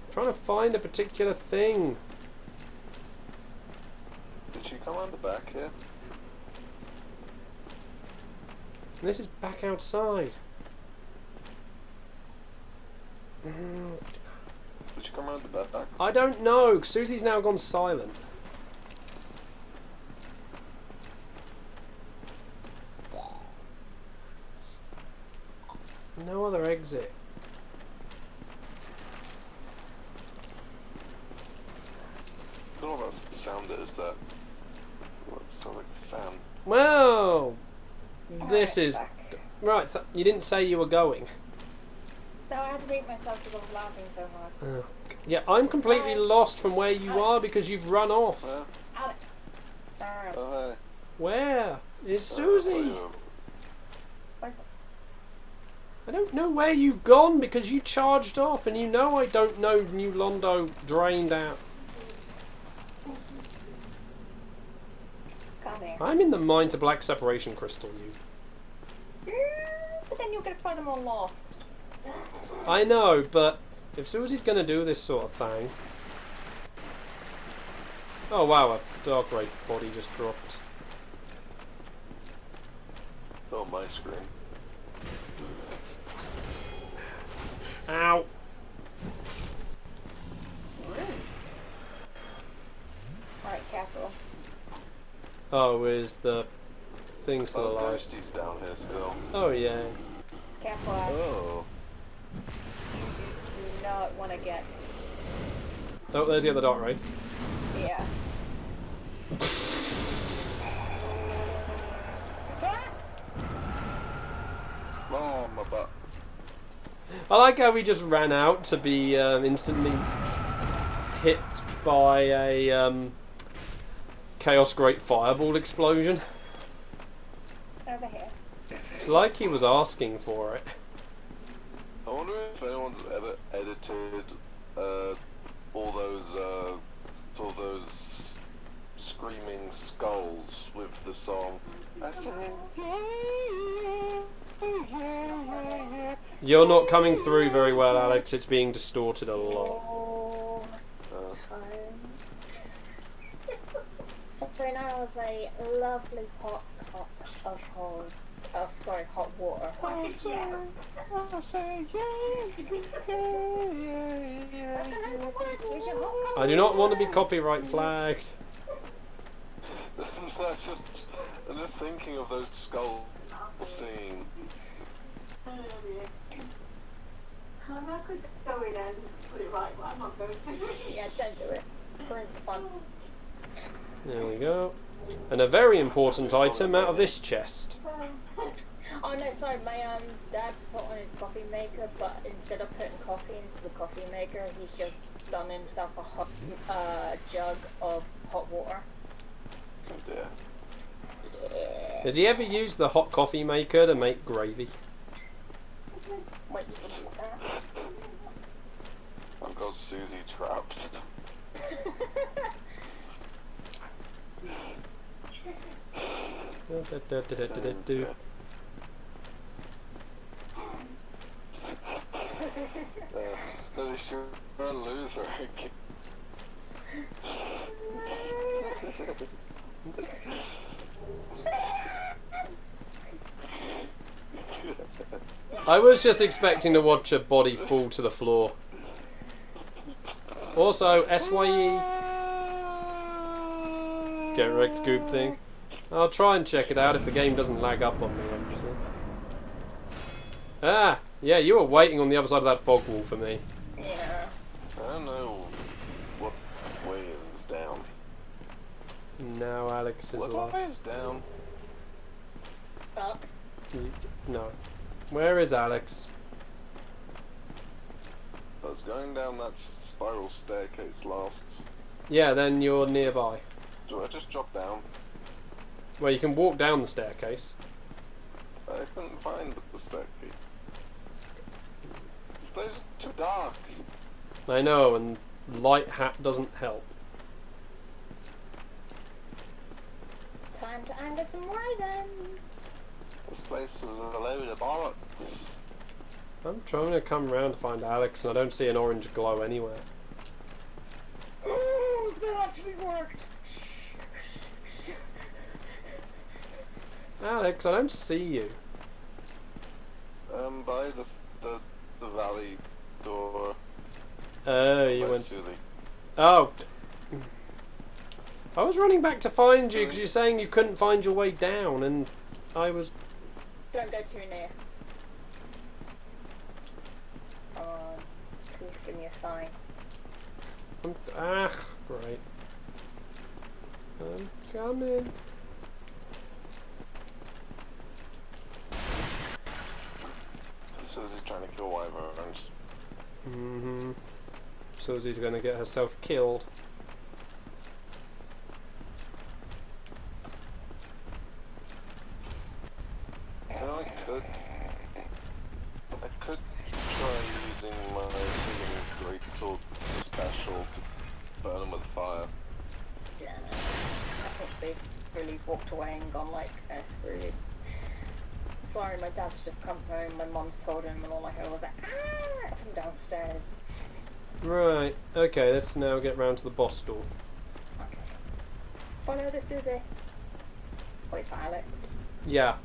I'm trying to find a particular thing. Did she come on the back here? And this is back outside. Did she come around the back? I don't know. Susie's now gone silent. No other exit. I don't know what that sound is. That sounds like a fan. Well, this is Back. right. You didn't say you were going. No, I had to beat myself because I was laughing so hard. Yeah, I'm completely lost from where you are because you've run off. Alex. Hi. Where is Susie? Where's I don't know where you've gone because you charged off, and you know I don't know New Londo drained out. Come here. I'm in the mine to black separation crystal, you. But then you're going to find them all lost. I know, but if Susie's going to do this sort of thing... Oh wow, a Dark Wraith body just dropped. Oh, my screen. Ow! Alright, careful. Oh, is the thing still Oh, alive? Ghosty's down here still. Oh yeah. Careful, Alex. Oh. You do not want to get... Oh, there's the other Dark Wraith. Yeah. Oh, my butt. I like how we just ran out to be instantly hit by a Chaos Great Fireball explosion. Over here. It's like he was asking for it. I wonder if anyone's ever edited all those screaming skulls with the song. I said, You're not coming through very well, Alex. It's being distorted a lot. Oh, so right now is a lovely hot cup of hot water. I do not want to be copyright flagged. I'm just thinking of those skulls singing. I'm not going to go in and put it right, but I'm not going to. Yeah, don't do it. For fun. There we go. And a very important item out of this chest. Oh no, sorry, my dad put on his coffee maker, but instead of putting coffee into the coffee maker, he's just done himself a hot jug of hot water. Oh dear. Yeah. Has he ever used the hot coffee maker to make gravy? Wait, you can do that? got Susie trapped. They sure lose her. I was just expecting to watch a body fall to the floor. Also, SYE. Get wrecked goop thing. I'll try and check it out if the game doesn't lag up on me, obviously. Ah! Yeah, you were waiting on the other side of that fog wall for me. Yeah. I don't know what way is down. Now Alex is What lost. way is down? Up. No. Where is Alex? I was going down that spiral staircase last. Yeah, then you're nearby. Do I just drop down? Well, you can walk down the staircase. I couldn't find the staircase. This place is too dark. I know, and light hat doesn't help. Time to anger some wagons. This place is a load of bollocks. I'm trying to come around to find Alex, and I don't see an orange glow anywhere. Oh, that actually worked. Alex, I don't see you. By the valley door. Oh, you By went. Susie. Oh. I was running back to find you because you're saying you couldn't find your way down, and I was. Don't go too near. Please give me a sign. Great. I'm coming. Susie's trying to kill wyverns. Mm-hmm. Susie's gonna get herself killed. You know, I could try using my healing greatsword special to burn them with fire. Yeah. I think they've really walked away and gone like, screw you. Sorry, my dad's just come home, my mum's told him, and all I heard was like, ah, from downstairs. Right. Okay. Let's now get round to the boss door. Okay. Follow the Susie. Wait for Alex. Yeah.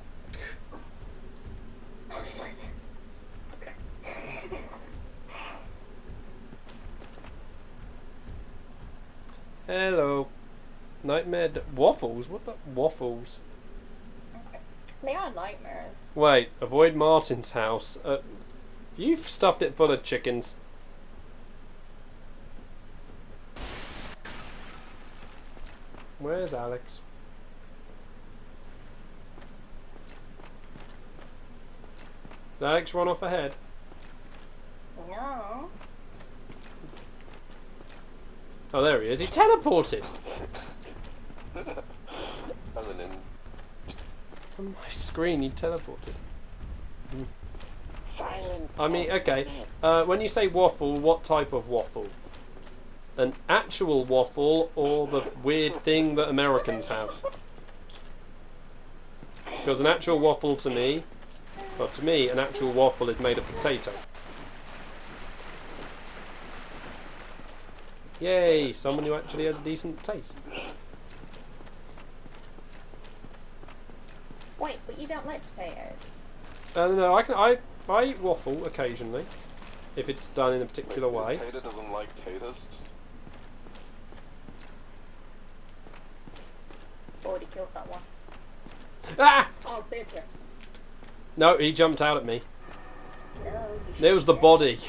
Hello. Nightmare waffles? What the waffles? They are nightmares. Wait, avoid Martin's house. You've stuffed it full of chickens. Where's Alex? Did Alex run off ahead? No. Oh, there he is. He teleported! And then On my screen, he teleported. silent. I mean, okay. When you say waffle, what type of waffle? An actual waffle or the weird thing that Americans have? Because an actual waffle to me, well, to me, an actual waffle is made of potato. Yay, someone who actually has a decent taste. Wait, but you don't like potatoes? No, I eat waffle occasionally, if it's done in a particular way. Tater doesn't like taters. Already killed that one. Ah! Oh, Beatrice. No, he jumped out at me. No. There was the body.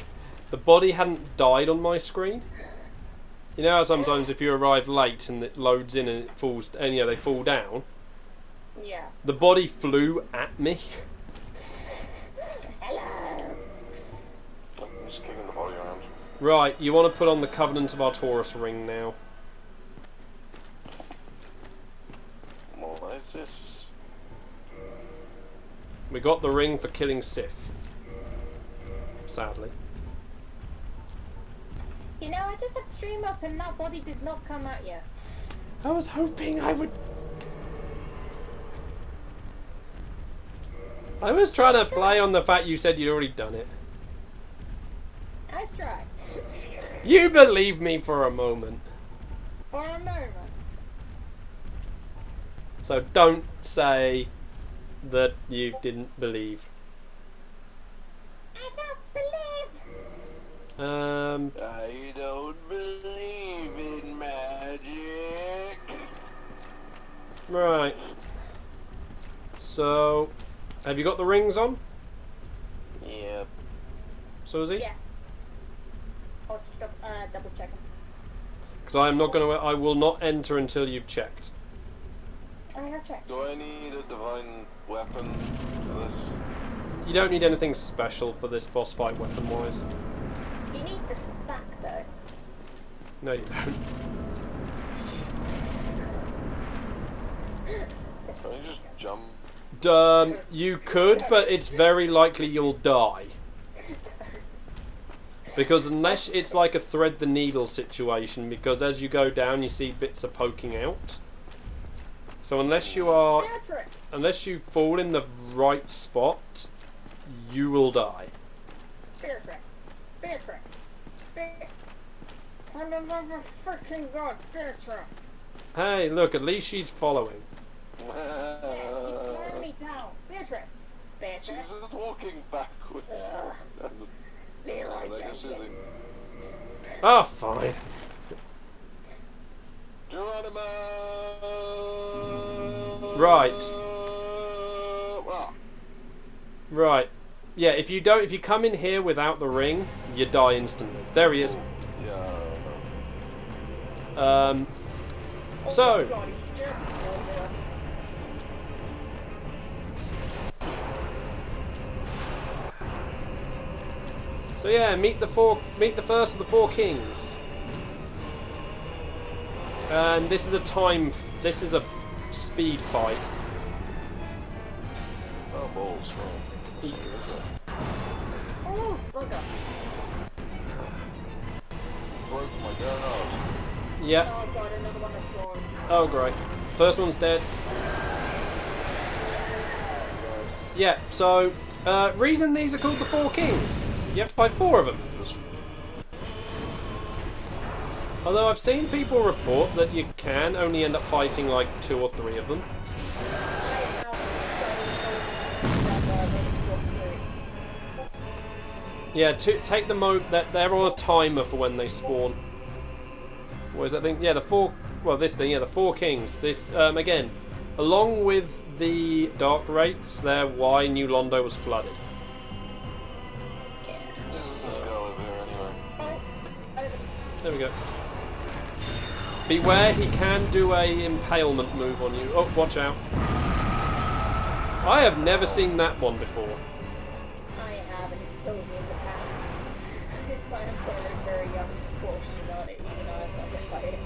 The body hadn't died on my screen. You know how sometimes if you arrive late and it loads in and it falls, and they fall down. Yeah. The body flew at me. Hello. I'm just kicking the body around. Right, you want to put on the Covenant of Artorias ring now. What is this? We got the ring for killing Sith. Sadly. You know, I just had stream up and that body did not come at you. I was hoping I would... I was trying to play on the fact you said you'd already done it. Nice try. You believe me for a moment. For a moment. So don't say that you didn't believe. I don't believe. I don't believe in magic. Right. So, have you got the rings on? Yep. Susie? Yes. I'll double check them. Because I am not going to. I will not enter until you've checked. I have checked. Do I need a divine weapon for this? You don't need anything special for this boss fight, weapon-wise. You need the stack though. No, you don't. Can I just jump? You could, but it's very likely you'll die. Because unless it's like a thread the needle situation, because as you go down you see bits are poking out. So unless you fall in the right spot, you will die. Beatrice. Son of a freaking god, Beatrice. Hey, look, at least she's following. Yeah, she's slowing me down. Beatrice. She's just walking backwards. Leroy This Jenkins. isn't... Oh, fine. Geronimo! Right. Ah. Right. Yeah, if you come in here without the ring, you die instantly. There he is. Yeah. So, God, he's jerking towards us. so yeah, meet the first of the four kings. And this is a speed fight. Oh, balls, man. Oh, bugger. Broke my nose. Yeah. Oh god, another one has spawned. Oh, great. First one's dead. Yeah, so, reason these are called the Four Kings. You have to fight 4 of them. Although I've seen people report that you can only end up fighting like 2 or 3 of them. Yeah, take the mode that they're on a timer for when they spawn. What is that thing? Yeah, the 4 Kings. This again, along with the Dark Wraiths, they're why New Londo was flooded. Let's go over here anyway. There we go. Beware, he can do a impalement move on you. Oh, watch out. I have never seen that one before. I have, and it's killed me in the past. It's why I'm very, very cautious about it, even though I'm not hit by it.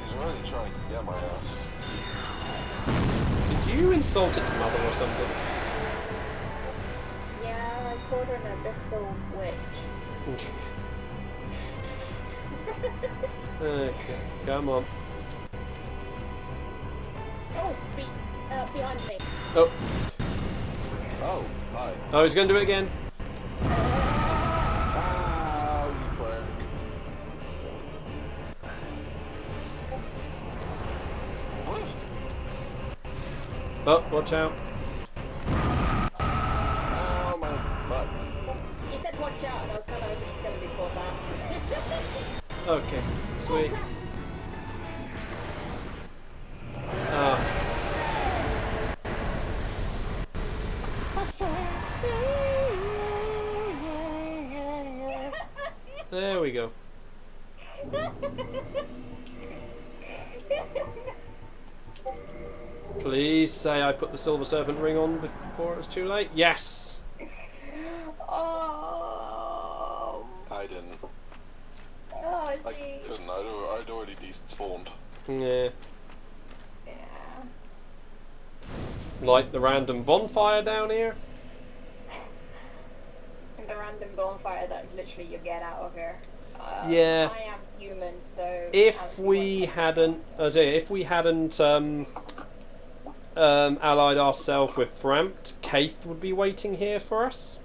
He's already trying to get my ass. Did you insult its mother or something? Yeah, I called her an abyssal witch. Okay, come on. Oh, behind me. Oh, Oh, hi. oh, he's going to do it again. Ah, you prick. What? Oh, watch out. Oh, my butt. He said watch out, and I was kind of hoping to kill him before that. Okay, sweet. Ah. There we go. Please say I put the Silver Serpent ring on before it was too late. Yes! Oh, I didn't. oh, I gee. couldn't. I'd already despawned. Yeah. Yeah. Like the random bonfire down here. random bonfire that is literally your get out of here. Yeah. I am human, so If we hadn't, allied ourselves with Frampt, Kaith would be waiting here for us.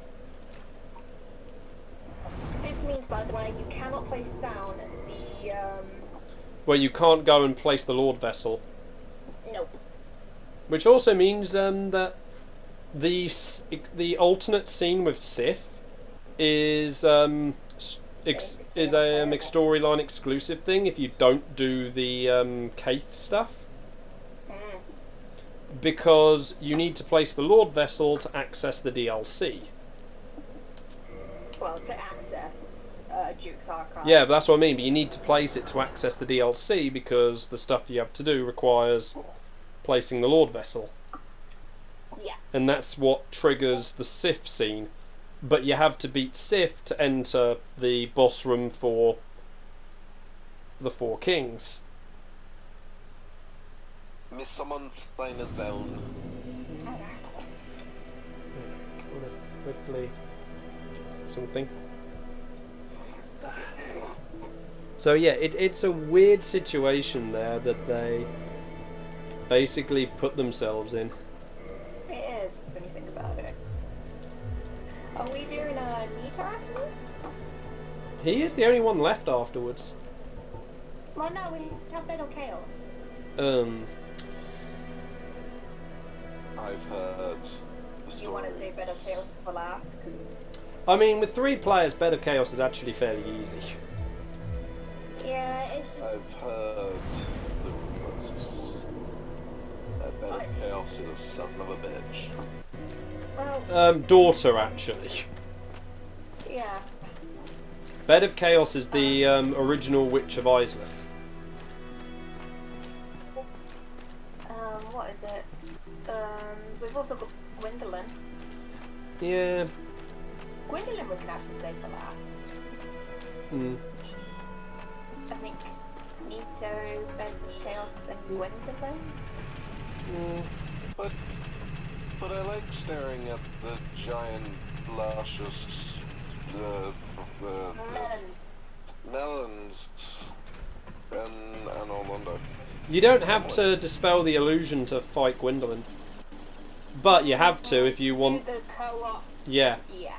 This means, by the way, you cannot place down the Well, you can't go and place the Lord Vessel. Nope. Which also means that the alternate scene with Sif is a storyline exclusive thing if you don't do the Kaith stuff. Because you need to place the Lord Vessel to access the DLC. Well, to access Duke's Archive. Yeah, but that's what I mean. But you need to place it to access the DLC because the stuff you have to do requires placing the Lord Vessel. Yeah. And that's what triggers the Sif scene. But you have to beat Sif to enter the boss room for the Four Kings. Miss someone's sign us down. Quickly. Something. So yeah, it's a weird situation there that they basically put themselves in. It is, when you think about it. Are we doing a Nita after this? He is the only one left afterwards. Well, no, we have Battle Chaos. I've heard the You want to say Battle Chaos for last? Cause... I mean, with 3 players, Better Chaos is actually fairly easy. Yeah, it's just... I've heard the rumours that Better Chaos is a son of a bitch. Well, Daughter, actually. yeah. Bed of Chaos is the original Witch of Isleth. What is it? We've also got Gwendolyn. Yeah. Gwendolyn we can actually say for last. I think Nito, Ben, Chaos, then Gwendolyn. But I like staring at the giant, luscious, the melons and Orlando. You don't have to dispel the illusion to fight Gwendolyn. But you have to if you want... Do the co-op. Yeah. Yeah.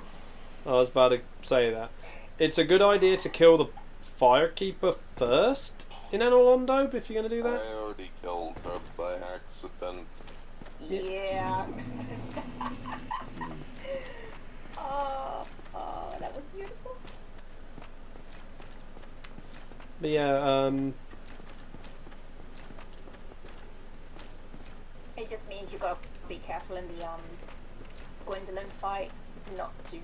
I was about to say that. It's a good idea to kill the Firekeeper first in Anolondo, if you're going to do that. I already killed her by accident. Yeah. Oh, that was beautiful. But yeah, It just means you gotta be careful in the Gwendolyn fight, not to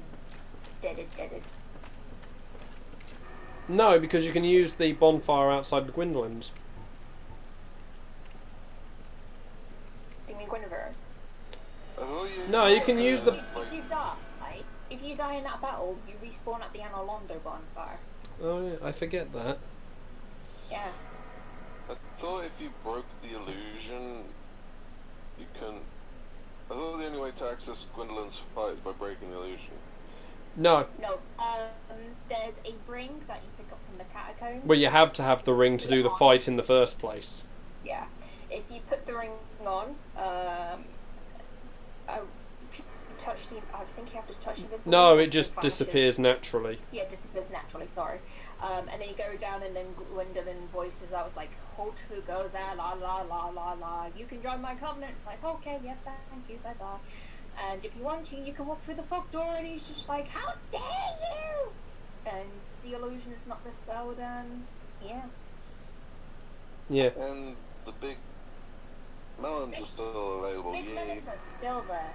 dead it. no, because you can use the bonfire outside the Gwyndolins. Do you mean Gwynevers? No, you can use the... If you die in that battle, you respawn at the Anolondo bonfire. Oh yeah, I forget that. Yeah. I thought if you broke the illusion, you couldn't... I thought the only way to access Gwendolyn's fight is by breaking the illusion. No. No, there's a ring that you pick up from the catacombs. Well, you have to have the ring to do the fight in the first place. Yeah. If you put the ring on, touch the... I think you have to touch the... No, it just disappears naturally. Yeah, it disappears naturally, sorry. And then you go down and then Gwendolyn voices out, it's like, Halt who goes there, la la la la la. You can join my covenant. It's like, okay, yeah, thank you, bye bye. And if you want to, you can walk through the fog door, and he's just like, how dare you! And the illusion is not dispelled, and yeah. Yeah. And the big melons are still available. Big melons are still there.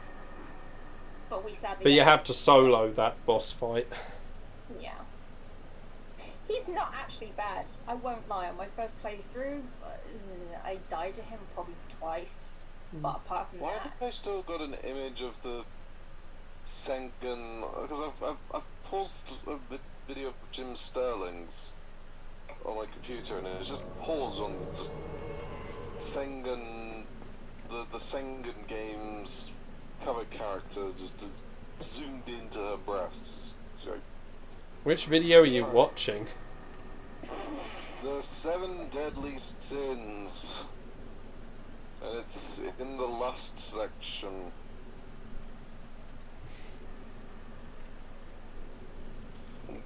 But we sadly... But you have to solo that boss fight. Yeah. He's not actually bad, I won't lie. On my first playthrough, I died to him probably twice. But apart from Why that... have I still got an image of the Sengen... Because I've paused a video of Jim Sterling's on my computer, and it's just paused on just Sengen... The Sengen game's cover character just zoomed into her breasts. Which video are you watching? The 7 Deadly Sins. And it's in the lust section.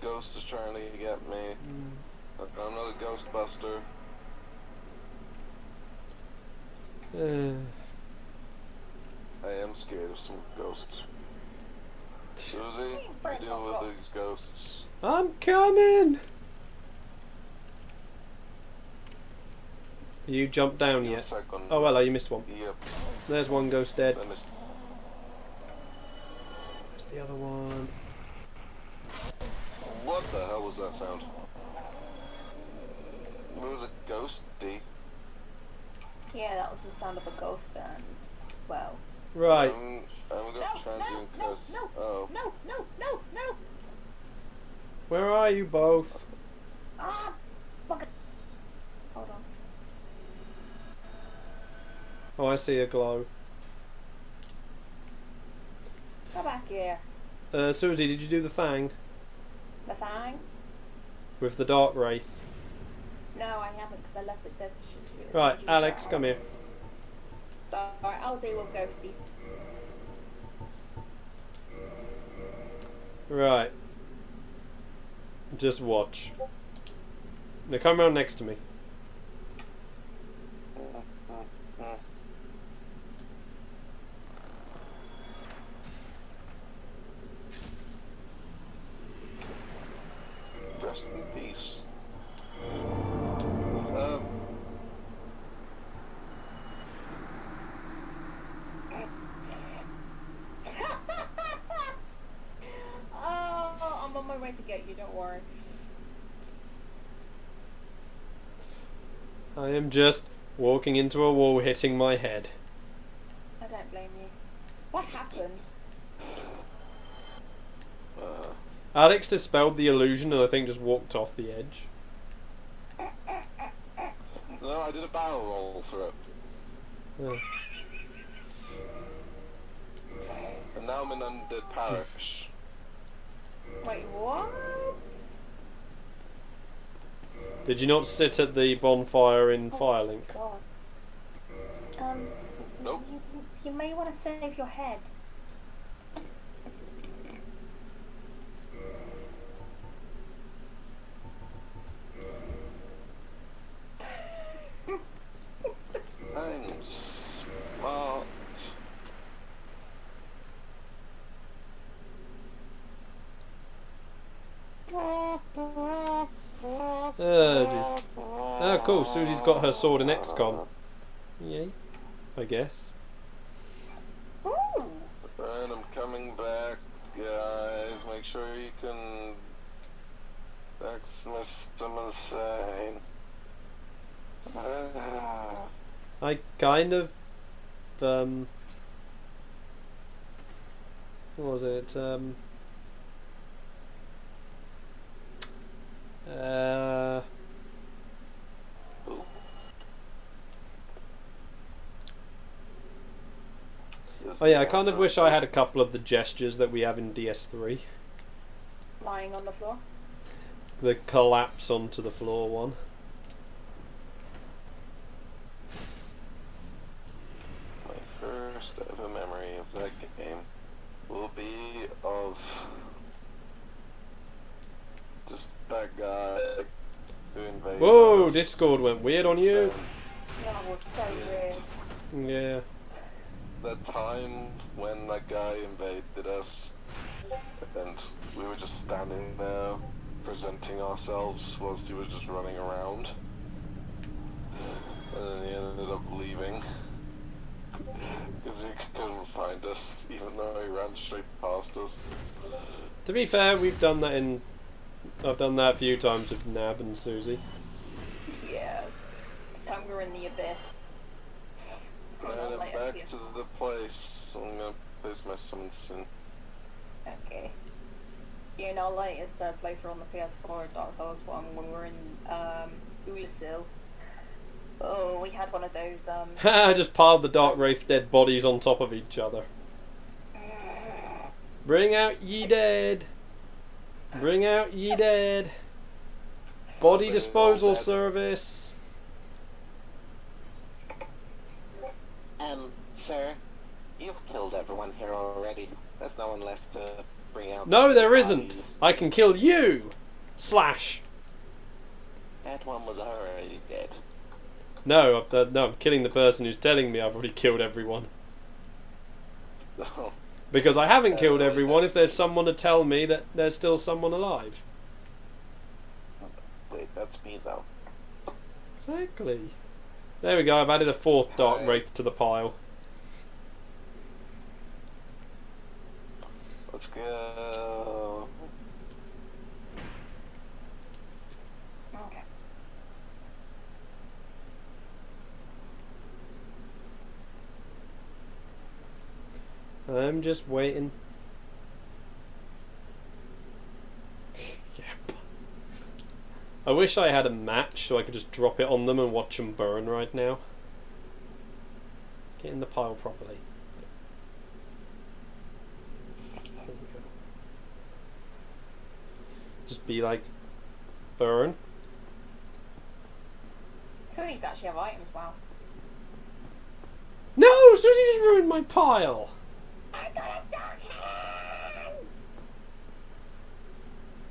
Ghost is trying to get me. I'm not a Ghostbuster. I am scared of some ghosts. Susie, deal with these ghosts. I'm coming! You jumped down yet? Oh, hello, you missed one. Yep. There's one ghost dead. I missed. There's the other one. What the hell was that sound? It was a ghost, D. Yeah, that was the sound of a ghost and, well... Right. I'm gonna try and do no, this. no, Oh. no! Where are you both? Ah! Fuck it. Hold on. Oh, I see a glow. Come back here. Susie, did you do the Fang? The fang? With the Dark Wraith? No, I haven't because I left it there to shoot you. Right, Alex, come here. So, alright, I'll deal with Ghosty. Right. Just watch. Now come around next to me. Rest in peace. Oh, I'm on my way to get you, don't worry. I am just walking into a wall, hitting my head. I don't blame you. What happened? Alex dispelled the illusion and I think just walked off the edge. No, I did a barrel roll through it. Oh. And now I'm in Undead Parish. Wait, what? Did you not sit at the bonfire in Firelink? God. Nope. You may want to save your head. I'm smart. Oh, jeez. Oh, cool. Susie's got her sword in XCOM. Yay. I guess. Ooh. And I'm coming back, guys. Make sure you can text Mr. Insane. I kind of, what was it, oh yeah, I kind of wish I had a couple of the gestures that we have in DS3. Lying on the floor. The collapse onto the floor one. My first ever memory of that game will be of just that guy who invaded Whoa, us. Discord went weird on you. That was so weird. Yeah. That time when that guy invaded us and we were just standing there presenting ourselves whilst he was just running around, and then he ended up leaving because he couldn't find us even though he ran straight past us. To be fair, we've done that I've done that a few times with Nab and Susie. Yeah. Time we were in the abyss. And I'm back to the place. I'm gonna place my summons in. Okay. Yeah, in our latest playthrough on the PS4 Dark Souls 1 when we were in Ulasil. Oh, we had one of those I just piled the Dark Wraith dead bodies on top of each other. Bring out ye dead! Bring out ye dead. Body Bring disposal all dead. service. Sir, you've killed everyone here already. There's no one left to bring out. No, there bodies. isn't. I can kill you. Slash. That one was already dead. No, I'm killing the person who's telling me I've already killed everyone. Oh, Because I haven't killed everyone if there's someone to tell me that there's still someone alive. wait, that's me though. Exactly. There we go, I've added a 4th Dark Wraith to the pile. Let's go. Okay. I'm just waiting. Yep. I wish I had a match so I could just drop it on them and watch them burn right now. Get in the pile properly. There we go. Just be like, burn. Some of these actually have items, wow. No! Susie just ruined my pile! I got a dark hand!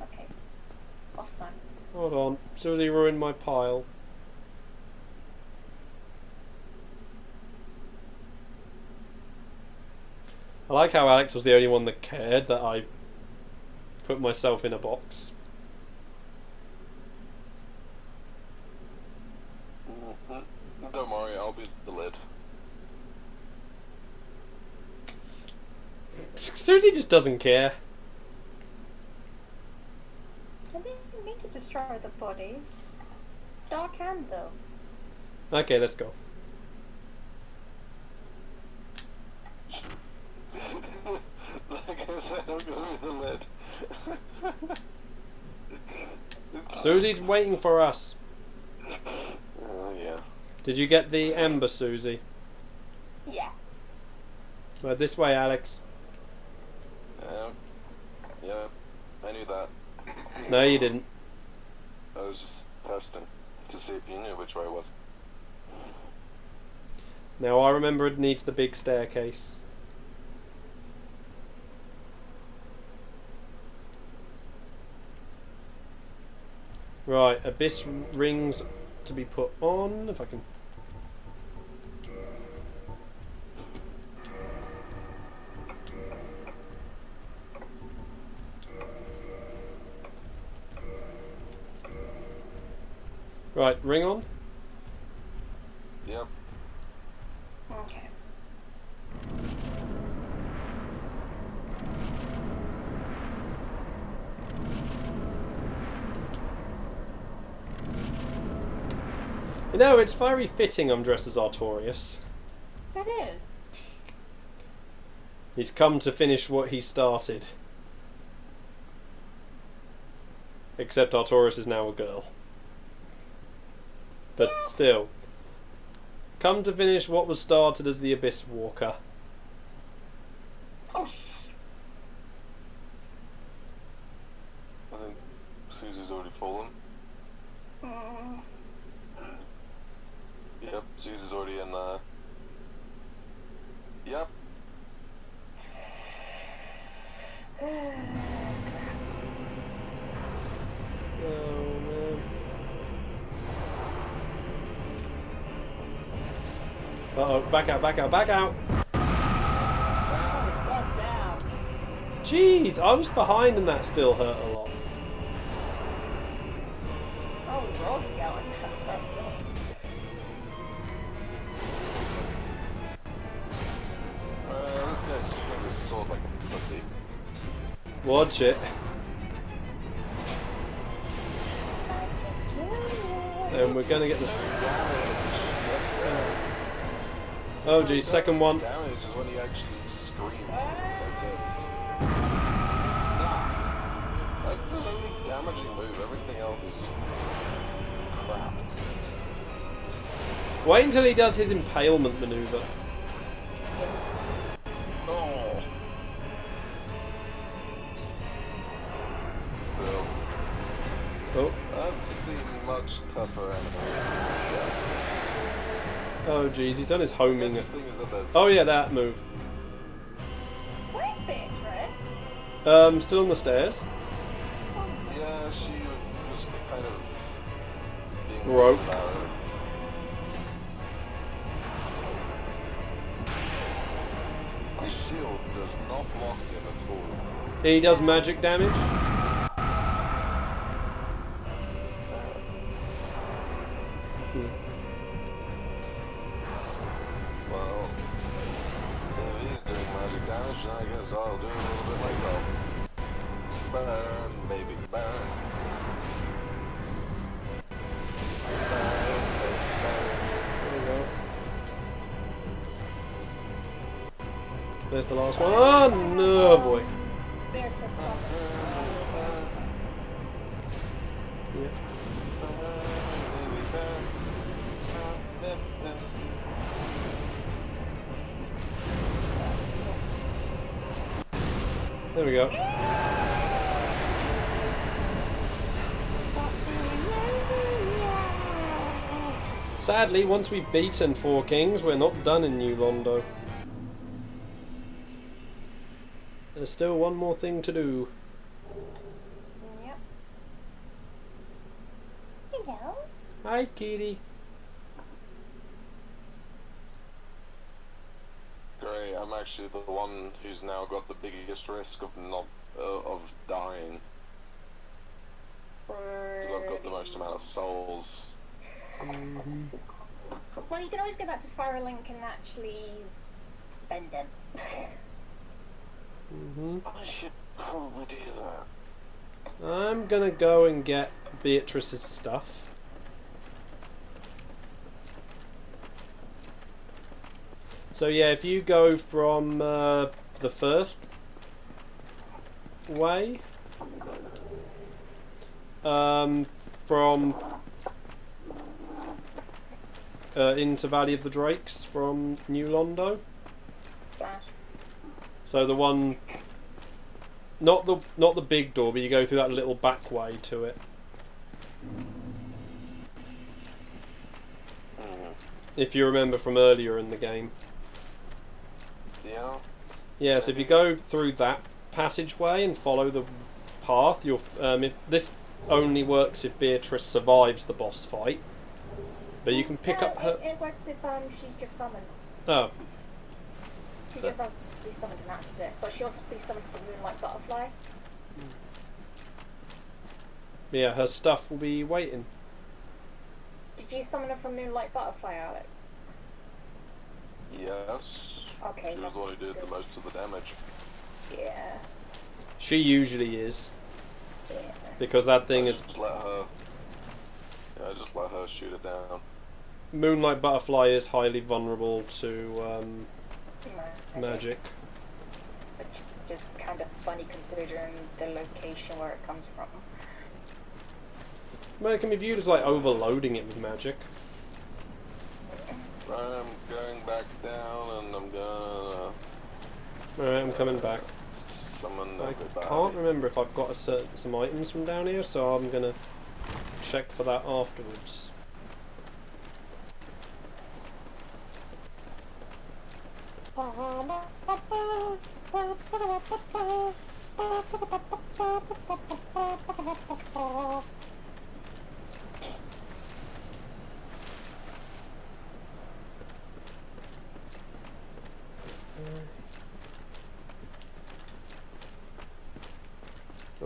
Okay. Boss time. Hold on. Susie ruined my pile. I like how Alex was the only one that cared that I put myself in a box. Don't worry, I'll be the lid. Susie just doesn't care. I didn't mean to destroy the bodies. Dark hand though. Okay, let's go. Like I said, I'm gonna be the lid. Susie's waiting for us. Oh yeah. Did you get the ember, Susie? Yeah. Right, this way, Alex. Yeah, I knew that. No, you didn't. I was just testing to see if you knew which way it was. Now I remember it needs the big staircase. Right, abyss rings to be put on, if I can. Right, ring on. Yep. Okay. You know, it's very fitting I'm dressed as Artorias. It is. He's come to finish what he started. Except Artorias is now a girl. But still. Come to finish what was started as the Abyss Walker. Oh, I think Susie's already fallen. mm. Yep, Susie's already in there. Yep. Oh man. Uh-oh, back out, back out, back out! God damn. Jeez, I was behind and that still hurt a lot. Oh, we're all going. This guy's swinging his sword like a pussy. Watch it. I'm just curious. And we're gonna get this. Oh geez, second one. Damage is when he actually screams. That's his only damaging move. Everything else is just crap. Wait until he does his impalement maneuver. Oh. Oh. That's been much tougher enemies. Oh jeez, he's done his homing. This thing is that there's... Oh yeah, that move. Where's Beatrice? Still on the stairs. Yeah, she was kind of being Broke. about it. My shield does not block him at all. He does magic damage. Well, if he's doing magic damage, then I guess I'll do a little bit myself. Burn, baby, burn. Burn, baby, burn. There we go. There's the last one. Oh no, boy. Beatrice Yeah. There we go. Sadly, once we've beaten 4 kings, we're not done in New Londo. There's still one more thing to do. Yep. Hello. Hi, kitty. Great, I'm actually the one who's now got the biggest risk of not of dying. Because I've got the most amount of souls. Well, you can always go back to Firelink and actually spend them. I should probably do that. I'm gonna go and get Beatrice's stuff. So yeah, if you go from the first way, from into Valley of the Drakes from New Londo. Splash. So the one, not the big door, but you go through that little back way to it. If you remember from earlier in the game. Yeah. Yeah, so if you go through that passageway and follow the path, you'll. If this only works if Beatrice survives the boss fight, but you can pick up her. It works if she's just summoned. Oh. She just has to be summoned and that's it. But she also has to be summoned from Moonlight Butterfly. Yeah, her stuff will be waiting. Did you summon her from Moonlight Butterfly, Alex? Yes. Okay, She was the one who did the most of the damage. Yeah. She usually is, Yeah. because that thing is. Just let her. Yeah, just let her shoot it down. Moonlight Butterfly is highly vulnerable to magic. Which is just kind of funny considering the location where it comes from. Well, it can be viewed as like overloading it with magic. I'm going back down and I'm gonna Alright, I'm coming back. summon I everybody. can't remember if I've got some items from down here, so I'm gonna check for that afterwards. Go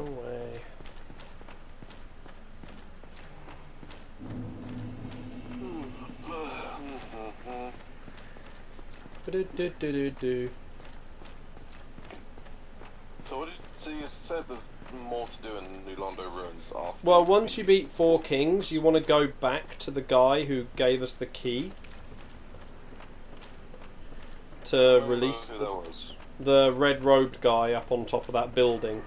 away. Do. So you said there's more to do in New Londo Ruins after. Well, once you beat 4 kings, you want to go back to the guy who gave us the key to release who that was. the red-robed guy up on top of that building.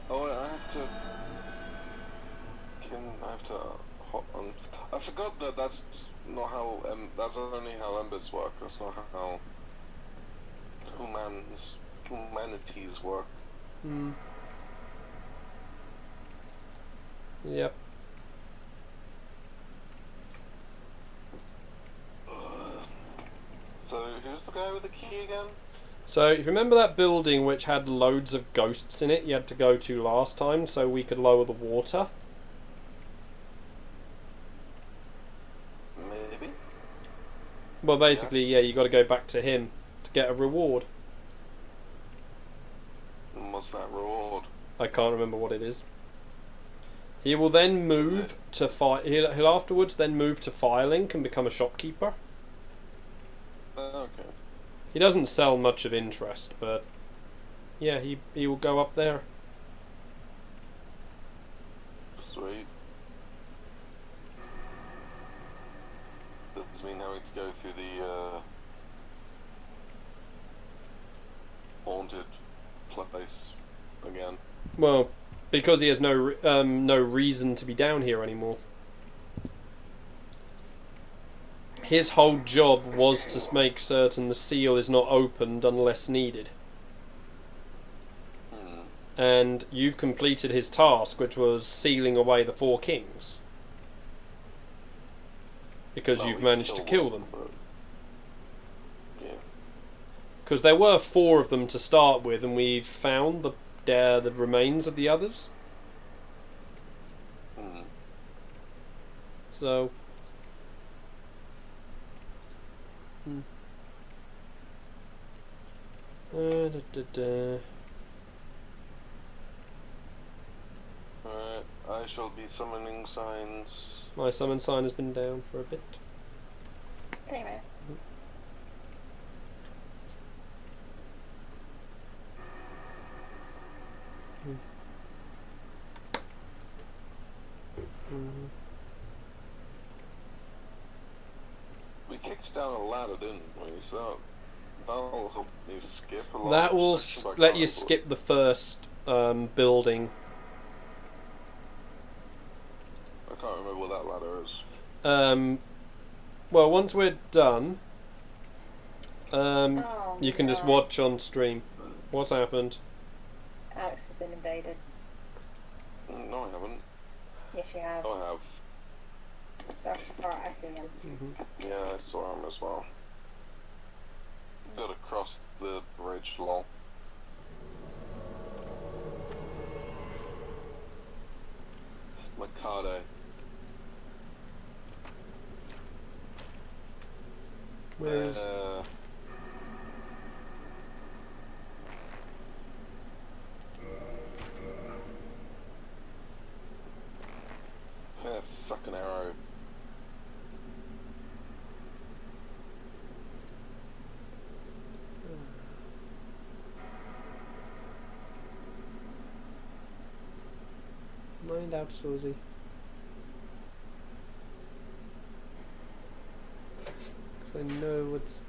Oh, I have to. I have to hop on. I forgot that that's not how. That's only how embers work. That's not how humanities work. Yep. So, who's the guy with the key again? So, if you remember that building which had loads of ghosts in it you had to go to last time so we could lower the water? Maybe? Well, basically, yeah, you got to go back to him to get a reward. And what's that reward? I can't remember what it is. He will then move to he'll afterwards then move to Firelink and become a shopkeeper. Okay. He doesn't sell much of interest, but yeah, he will go up there. Sweet. Does mean having to go through the haunted place again. Well, because he has no reason to be down here anymore. His whole job was to make certain the seal is not opened unless needed. And you've completed his task, which was sealing away the 4 kings. Because you've managed to kill them. Yeah. Because there were 4 of them to start with, and we've found the remains of the others. So... Alright, I shall be summoning signs. My summon sign has been down for a bit. Same here. We kicked down a ladder, didn't we? So that'll help me skip a lot. That will let you skip the first building. I can't remember what that ladder is. Well, once we're done, Oh, you can just no. watch on stream. What's happened? Alex has been invaded. No, I haven't. Yes, you have. Oh, I have. So, alright, I see him. Yeah, I saw him as well. Gotta cross the bridge, lol. Mikado. Where is... Yeah, suck an arrow. Mind out, Susie. Because I know what's...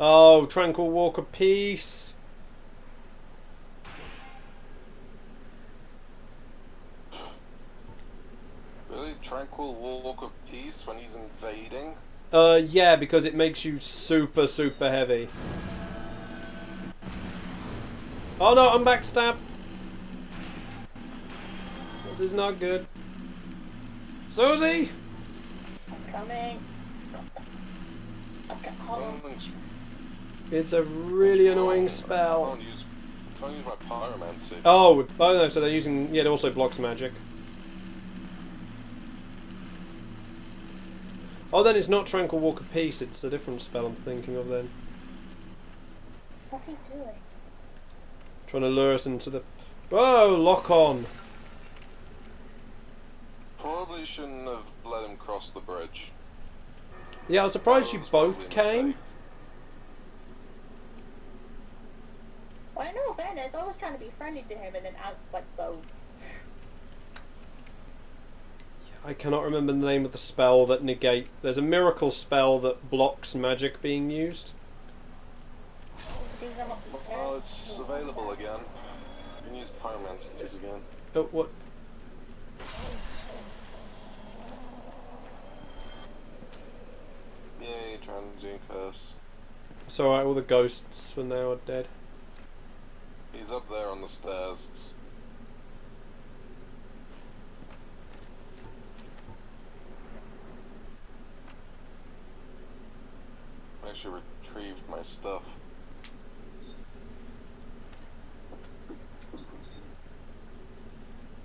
Oh, Tranquil Walk of Peace. Really? Tranquil Walk of Peace when he's invading? Yeah, because it makes you super, super heavy. Oh no, I'm backstabbed. This is not good. Susie! I'm coming. Okay, hold on. It's a really annoying spell. Can't use my pyromancy. Oh no, so they're using... Yeah, it also blocks magic. Oh, then it's not Tranquil Walk of Peace, it's a different spell I'm thinking of then. What's he doing? Trying to lure us into the... Oh, lock on! Probably shouldn't have let him cross the bridge. Yeah, I was surprised you That was both probably a came. mistake. Well, in all fairness, I was trying to be friendly to him, and then Alex was like, "Those." I cannot remember the name of the spell that negate... There's a miracle spell that blocks magic being used. do them up the stairs? Well, it's available again. You can use pyromancies again. Oh, what? Yay, transient curse. It's alright, all the ghosts for now are dead. He's up there on the stairs. I actually retrieved my stuff.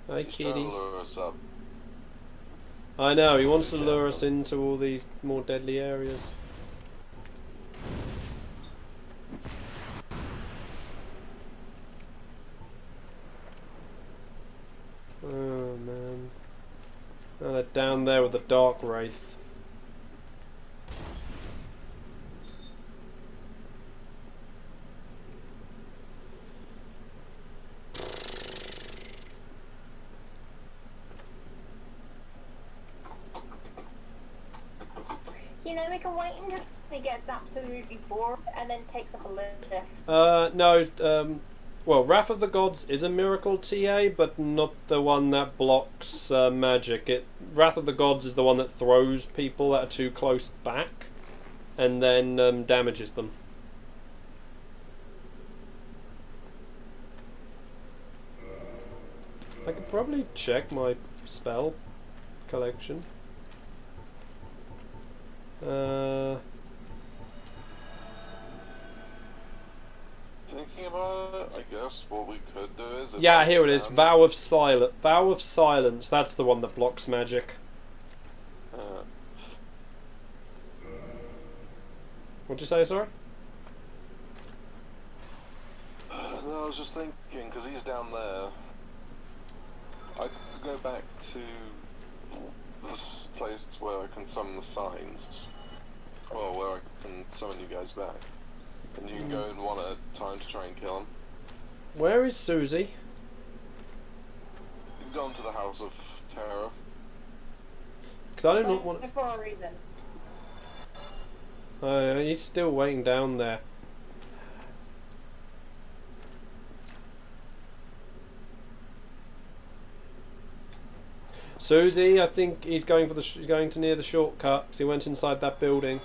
Hi, He's trying to kitty. lure us up. I know, he wants to lure us into all these more deadly areas. Oh man. Oh, they're down there with the Dark Wraith. You know, we can wait until he gets absolutely bored and then takes up a lift. No, well, Wrath of the Gods is a miracle TA, but not the one that blocks magic. Wrath of the Gods is the one that throws people that are too close back, and then damages them. I could probably check my spell collection. Thinking about it, I guess what we could do is... if Yeah, I here it is. stand- Vow of Silence. That's the one that blocks magic. What'd you say, sorry? No, I was just thinking, because he's down there, I could go back to this place where I can summon the signs. Well, where I can summon you guys back. And you can go in one at a time to try and kill him. Where is Susie? You've gone to the House of Terror. Because I don't want... For a reason. He's still waiting down there. Susie, I think he's going for he's going to near the shortcut because he went inside that building.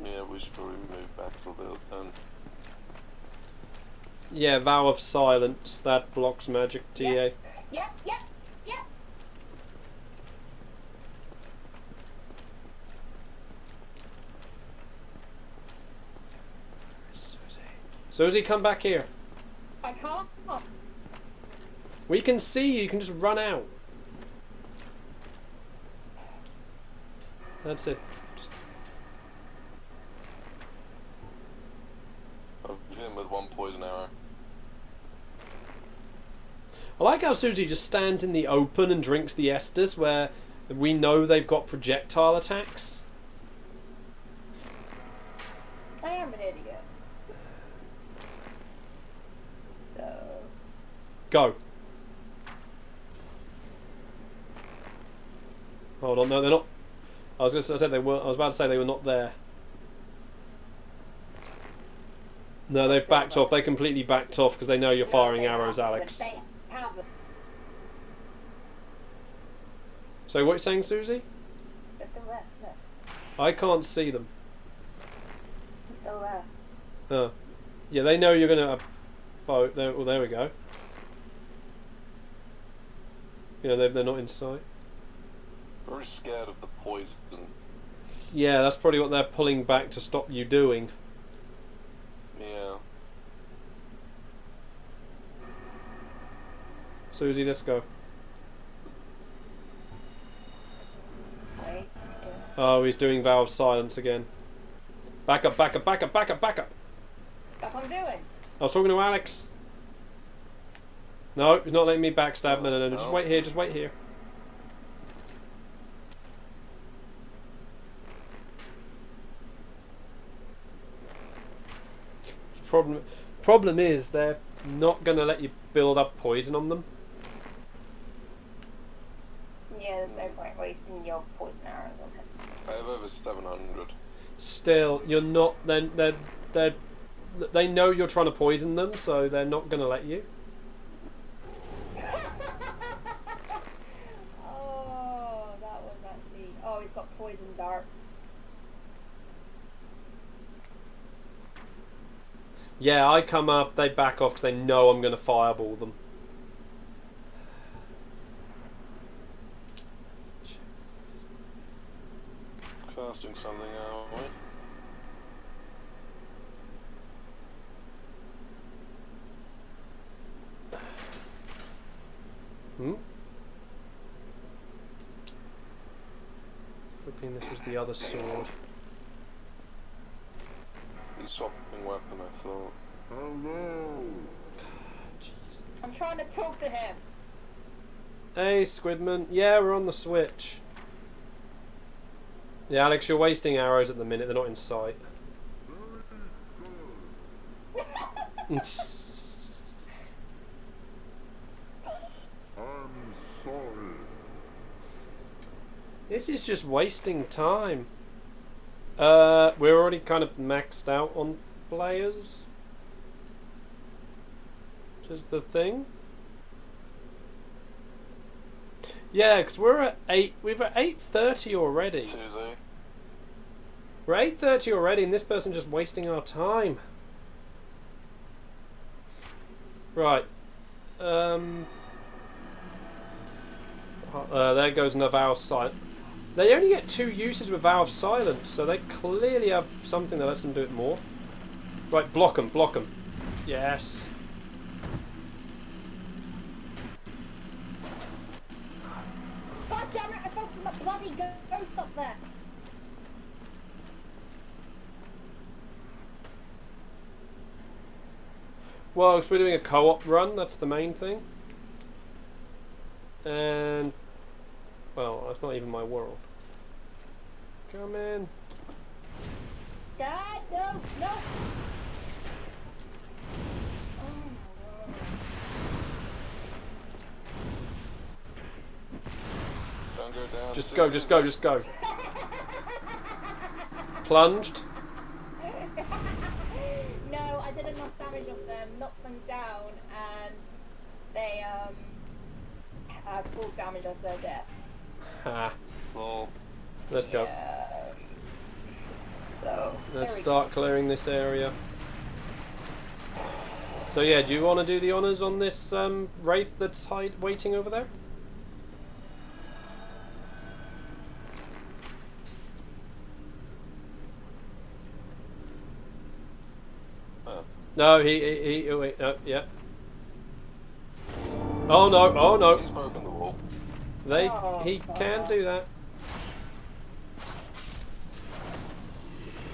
Yeah, we should probably move back a little bit then. Yeah, Vow of Silence, that blocks magic TA. Yep. Susie, come back here. I can't. We can see you, you can just run out. That's it. I've hit him with one poison arrow. I like how Susie just stands in the open and drinks the Estus where we know they've got projectile attacks. I am an idiot. So... Go. Hold on, no, they're not. I was about to say they were not there. No, they've backed off. They completely backed off because they know you're firing arrows, Alex. They haven't. So what are you saying, Susie? They're still there. Look. I can't see them. They're still there. Oh. Yeah, they know you're gonna. Oh, there we go. Yeah, they're not in sight. Very scared of the poison. Yeah, that's probably what they're pulling back to stop you doing. Yeah. Susie, let's go. Wait. Oh, he's doing Vow of Silence again. Back up, back up, back up, back up, back up. That's what I'm doing. I was talking to Alex. No, he's not letting me backstab. No. Just wait here, just wait here. Problem is they're not going to let you build up poison on them. Yeah. Yeah, there's no point wasting your poison arrows on him. I have over 700. Still, you're not. Then they know you're trying to poison them, so they're not going to let you. Oh, that was actually. Oh, he's got poison darts. Yeah, I come up, they back off because they know I'm going to fireball them. Casting something out, right? Hoping this was the other sword. He's swapping weapon, I thought. Oh no! Jeez. I'm trying to talk to him. Hey, Squidman. Yeah, we're on the Switch. Yeah, Alex, you're wasting arrows at the minute. They're not in sight. I'm sorry. This is just wasting time. We're already kind of maxed out on players. Which is the thing. Yeah, because we're at 8. We're at 8:30 already. Susie. We're 8:30 already, and this person's just wasting our time. Right. There goes another Vow of Silence. They only get 2 uses with Vow of Silence, so they clearly have something that lets them do it more. Right, block them, block them. Yes. God damn it! I focused on that bloody ghost up there. Well, because we're doing a co-op run, that's the main thing. And, well, that's not even my world. Come in. Dad, no, no. Oh my god. Don't go down. Just go, just go, just go. Plunged. No, I did enough damage on them, knocked them down, and they had full damage as their death. Ha. Well, Let's go. Yeah. So Let's there we start clearing this area. So yeah, do you want to do the honours on this wraith that's waiting over there? No, he oh, wait, yeah. Oh no, oh no. he's broken the wall. He can do that.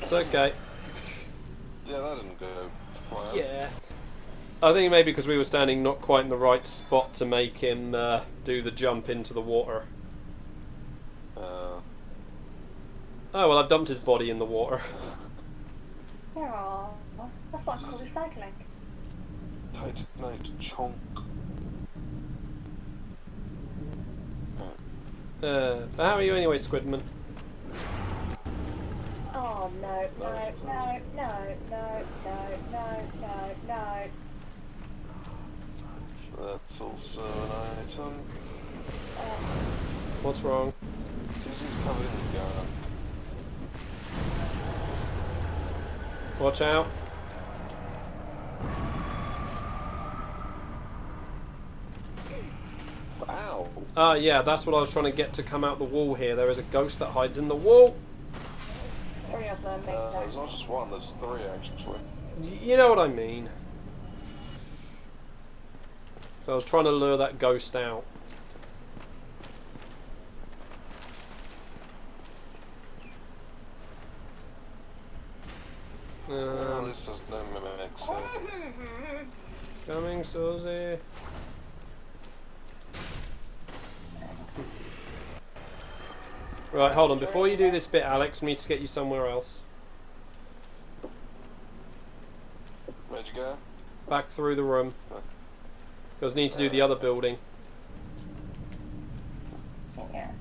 It's okay. Yeah, that didn't go to plan. Yeah. I think maybe because we were standing not quite in the right spot to make him do the jump into the water. Oh well, I've dumped his body in the water. Aww. That's what I call recycling. Titanite chonk. How are you anyway, Squidman? Oh no, no, no, no, no, no, no, no, no. That's also an item. What's wrong? Susie's covered in gum. Watch out. Ow! Ah, yeah, that's what I was trying to get to come out the wall here. There is a ghost that hides in the wall. 3 of them make There's sense. not just one, there's 3 actually. You know what I mean. So I was trying to lure that ghost out. At least there's no mimics here. Coming, Susie. Right, hold on. Before you do this bit, Alex, I need to get you somewhere else. Where'd you go? Back through the room. Because I need to do the other building. Yeah.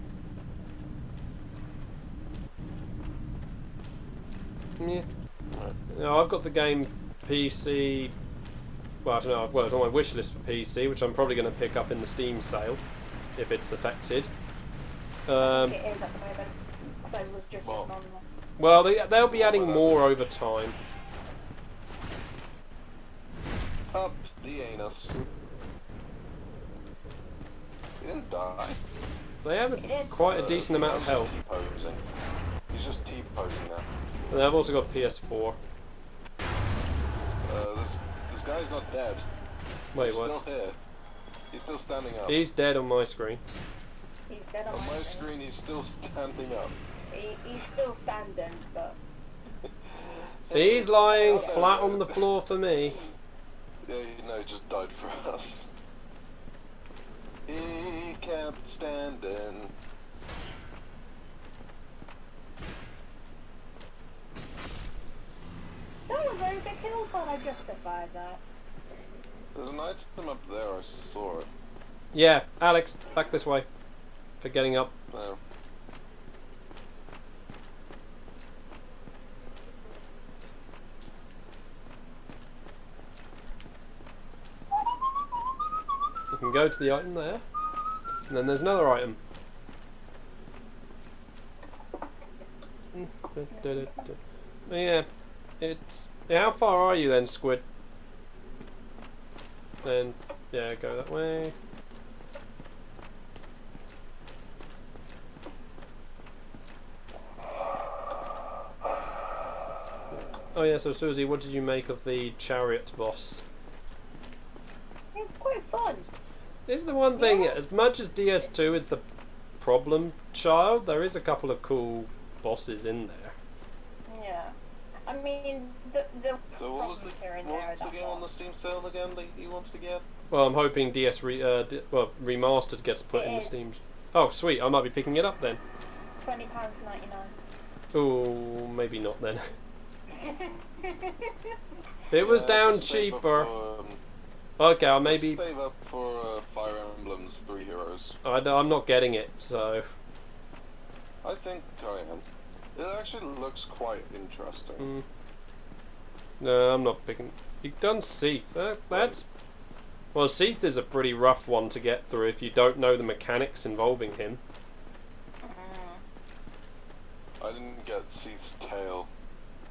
Yeah. No, I've got the game PC. Well, I don't know. Well, it's on my wish list for PC, which I'm probably going to pick up in the Steam sale if it's affected. I think it is at the moment. Because I was just looking on there. Well, they'll be adding more over time. Up the anus. He didn't die. They have quite a decent amount of health. T-posing. He's just T-posing now. And they've also got PS4. This guy's not dead. Wait, He's what? still here. He's still standing up. He's dead on my screen. He's dead On my screen, he's still standing up. He's still standing, but... He's lying flat on the floor for me. Yeah, you know, he just died for us. He kept standing. That was overkill, but I justified that. There's an item up there, I saw it. Yeah, Alex, back this way. For getting up. No. You can go to the item there. And then there's another item. Yeah, it's... How far are you then, Squid? Then, yeah, go that way. Oh yeah, so Susie, what did you make of the chariot boss? It's quite fun. This is the one thing, as much as DS2 is the problem child, there is a couple of cool bosses in there. Yeah. I mean, the So what was the, here and what there was the game on the Steam sale again that you wanted to get? Well, I'm hoping Remastered gets put in the Steam. Oh, sweet, I might be picking it up then. £20.99. Oh, maybe not then. It was down just save up cheaper. for, Okay, I'll just maybe... save up for Fire Emblem's 3 Heroes. I'm not getting it, so... I think I am. It actually looks quite interesting. No, I'm not picking... You've done Seath. That's... Well, Seath is a pretty rough one to get through if you don't know the mechanics involving him. I didn't get Seath's tail,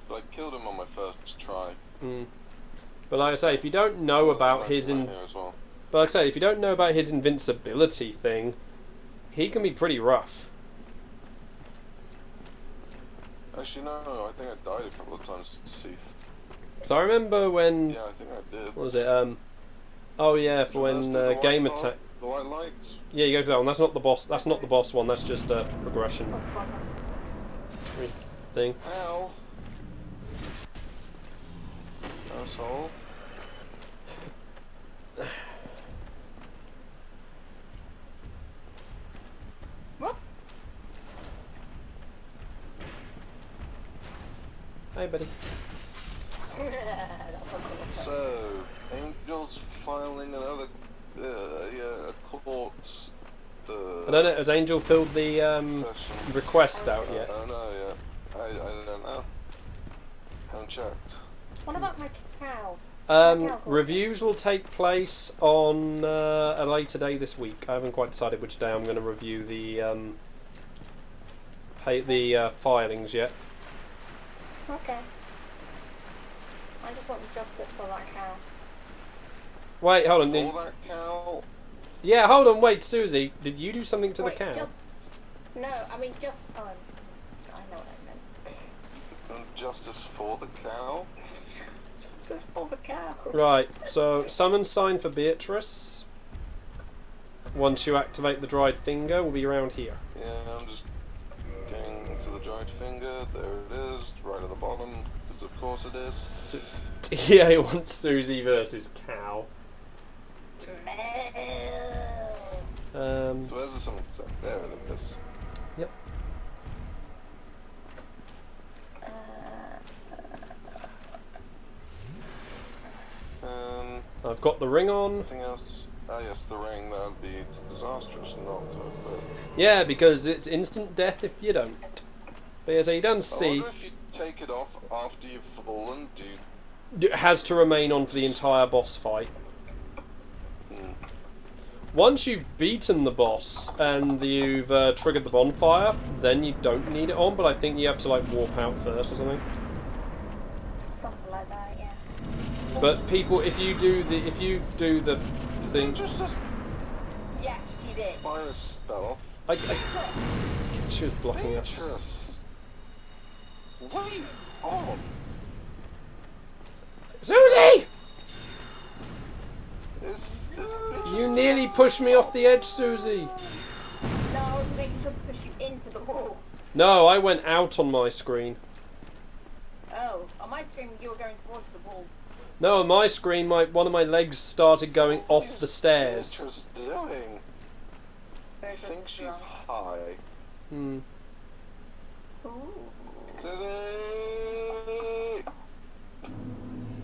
but I killed him on my first try. But like I say, if you don't know about his... Here as well. But like I say, if you don't know about his invincibility thing, he can be pretty rough. Actually, no, I think I died a couple of times to Seath. So I remember when... Yeah, I think I did. What was it? Oh yeah, for when Game Attack... The white lights? Yeah, you go for that one. That's not the boss. That's not the boss one. That's just a progression thing. Ow. Asshole. What? Hey, buddy. So, Angel's filing another court. I don't know. Has Angel filled the Session. request out yet? I don't know yet. I don't know. Haven't checked. What about my cow? Reviews will take place on a later day this week. I haven't quite decided which day I'm going to review the filings yet. Okay. I just want justice for that cow. Wait, hold on. For that cow? Yeah, hold on. Wait, Susie, did you do something to the cow? No, I mean just I know what I meant. Justice for the cow? Justice for the cow. Right. So summon sign for Beatrice. Once you activate the dried finger, will be around here. Yeah, I'm just getting to the dried finger. There it is, right at the bottom. Because of course it is. TA wants Susie versus cow. So where's the summon sign? There it is. Yep. I've got the ring on. Anything else? Ah yes, the ring. That would be disastrous not to have put. Yeah, because it's instant death if you don't. But yeah, so you done I see. wonder if you take it off after you've fallen, It has to remain on for the entire boss fight. Mm. Once you've beaten the boss and you've triggered the bonfire, then you don't need it on, but I think you have to like warp out first or something. Something like that, yeah. But people, if you do the thing, Yes, you did. fire a spell I she was blocking us. Beatrice! Wait on! Susie! You You nearly pushed me off the edge, Susie. No, I was making sure to push you into the wall. No, I went out on my screen. Oh, on my screen you were going towards the wall. No, on my screen, one of my legs started going off the stairs. Beatrice doing? I think she's high. Hmm. Ooh. Susie!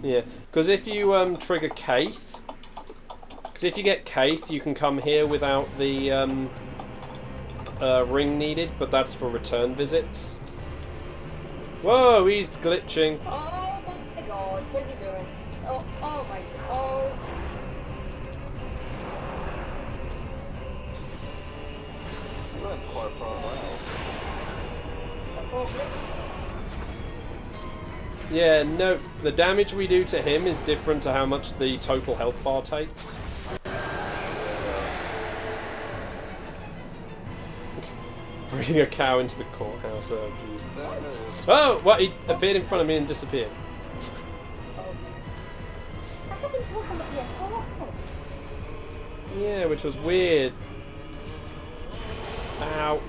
Yeah, because if you trigger Kaith, because if you get Kaith, you can come here without the ring needed, but that's for return visits. Whoa, he's glitching. Oh my god, what is he doing? Oh my god. Oh. You went quite far away. Yeah, no, the damage we do to him is different to how much the total health bar takes. Bring a cow into the courthouse, oh jeez. Oh, what, he appeared in front of me and disappeared. That happened to us on the PS4. Yeah, which was weird. Ow.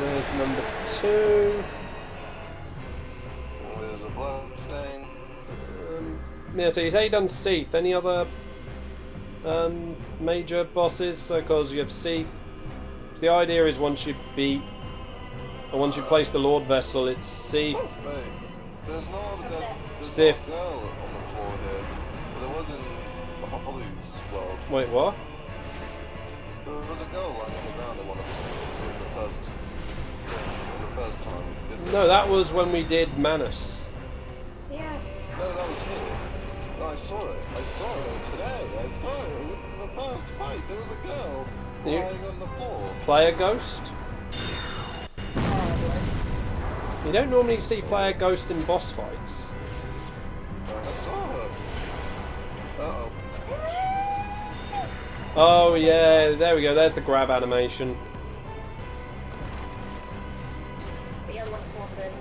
There's number 2. There's a blood stain. Yeah, so you say you done Seath. Any other major bosses? Because you have Seath. The idea is once you beat, or once you place the Lord Vessel, it's Seath. Wait, there's no other dead. There's Sith. no girl on the floor here. But there was in Holly's world. Wait, what? There was a girl lying on the ground in one of the first time. No, that was when we did Manus. Yeah. No, that was here. No, I saw it. I saw it today. I saw it. In the first fight, there was a girl lying on the floor. Player Ghost? You don't normally see Player Ghost in boss fights. I saw her. Uh-oh. Oh yeah, there we go. There's the grab animation. The other one's spawned in.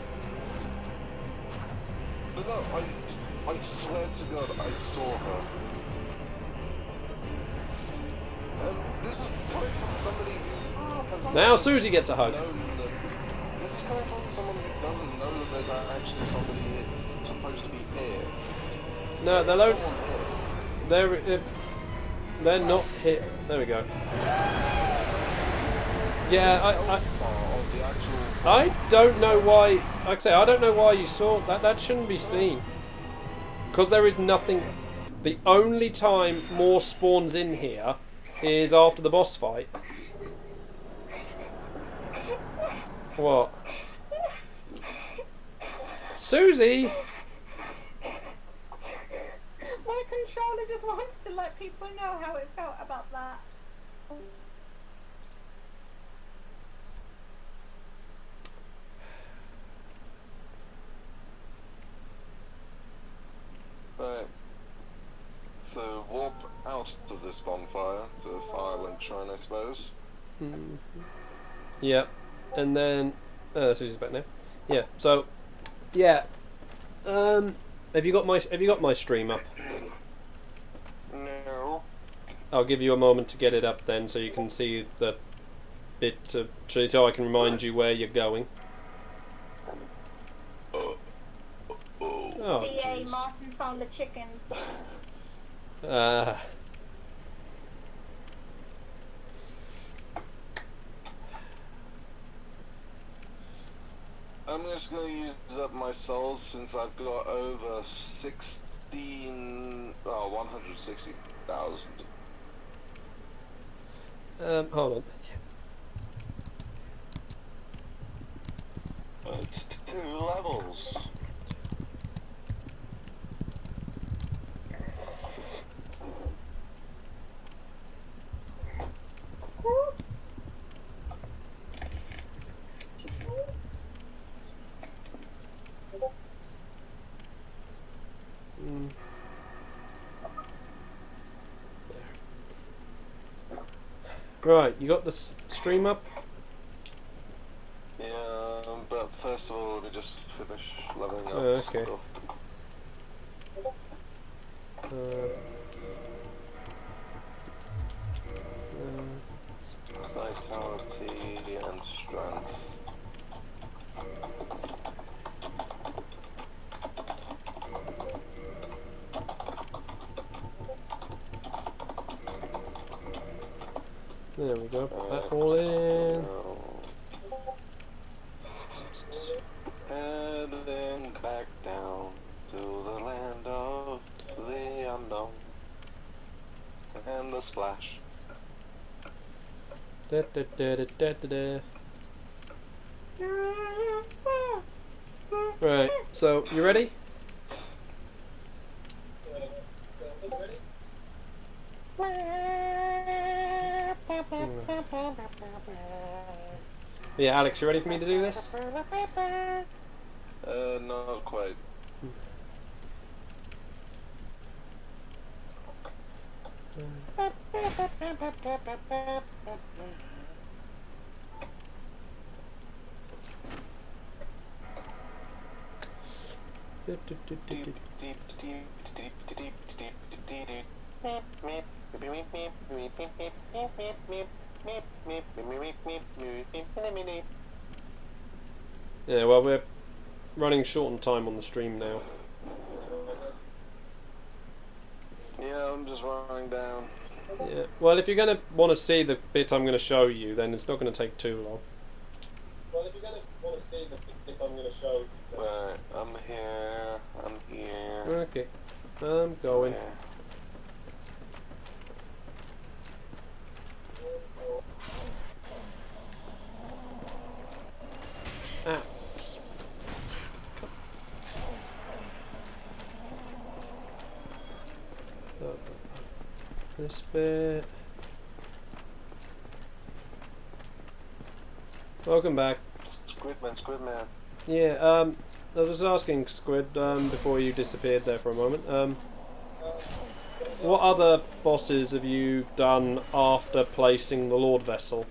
But no, I swear to God, I saw her. And this is coming from somebody who has Now Susie gets a hug. known that. This is coming from someone who doesn't know that there's actually somebody that's supposed to be here. No, There's they're someone here. they're not here. There we go. Yeah, Of the actual. I don't know why. Like I say, I don't know why you saw that. That shouldn't be seen. Because there is nothing. The only time more spawns in here is after the boss fight. What? Susie! My controller just wanted to let people know how it felt about that. Right. So warp out of this bonfire to Firelink Shrine, I suppose. Yep. And then Susie's back now. Yeah. So, yeah. Have you got my stream up? No. I'll give you a moment to get it up then, so you can see the bit so I can remind you where you're going. Oh, DA jeez. Martin's found the chickens. I'm just gonna use up my souls since I've got over 160,000. Hold on. It's 2 levels. Right, you got the stream up? Yeah, but first of all, we just finish leveling up Okay. stuff. Vitality and strength. There we go. Put that all in. Heading back down to the land of the unknown and the splash. Da, da, da, da, da, da, da. Right, so you ready? Yeah, Alex, you ready for me to do this? Not quite. Yeah, well, we're running short on time on the stream now. Yeah, I'm just running down. Yeah. Well, if you're going to want to see the bit I'm going to show you, then it's not going to take too long. Well, if you're going to want to see the clip I'm going to show, Right, I'm here. Okay. I'm going. Yeah. Ah. This bit. Welcome back. Squidman. Yeah, I was asking Squid before you disappeared there for a moment. What other bosses have you done after placing the Lord Vessel?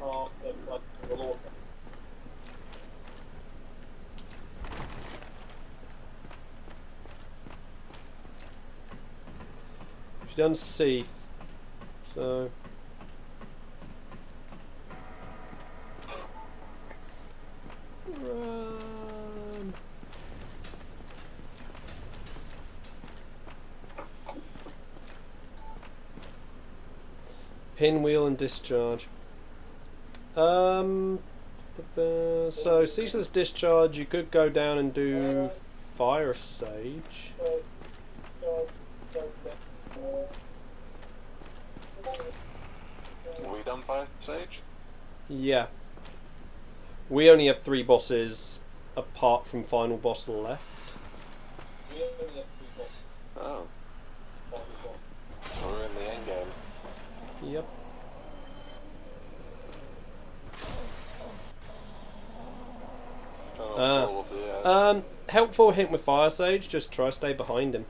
after like the Lord. She's done C. So. Run. Pinwheel and discharge. So ceaseless discharge, you could go down and do fire sage. We done Fire Sage? Yeah. We only have 3 bosses apart from final boss left. Oh. We're in the end game. Yep. Helpful hint with Fire Sage, just try to stay behind him.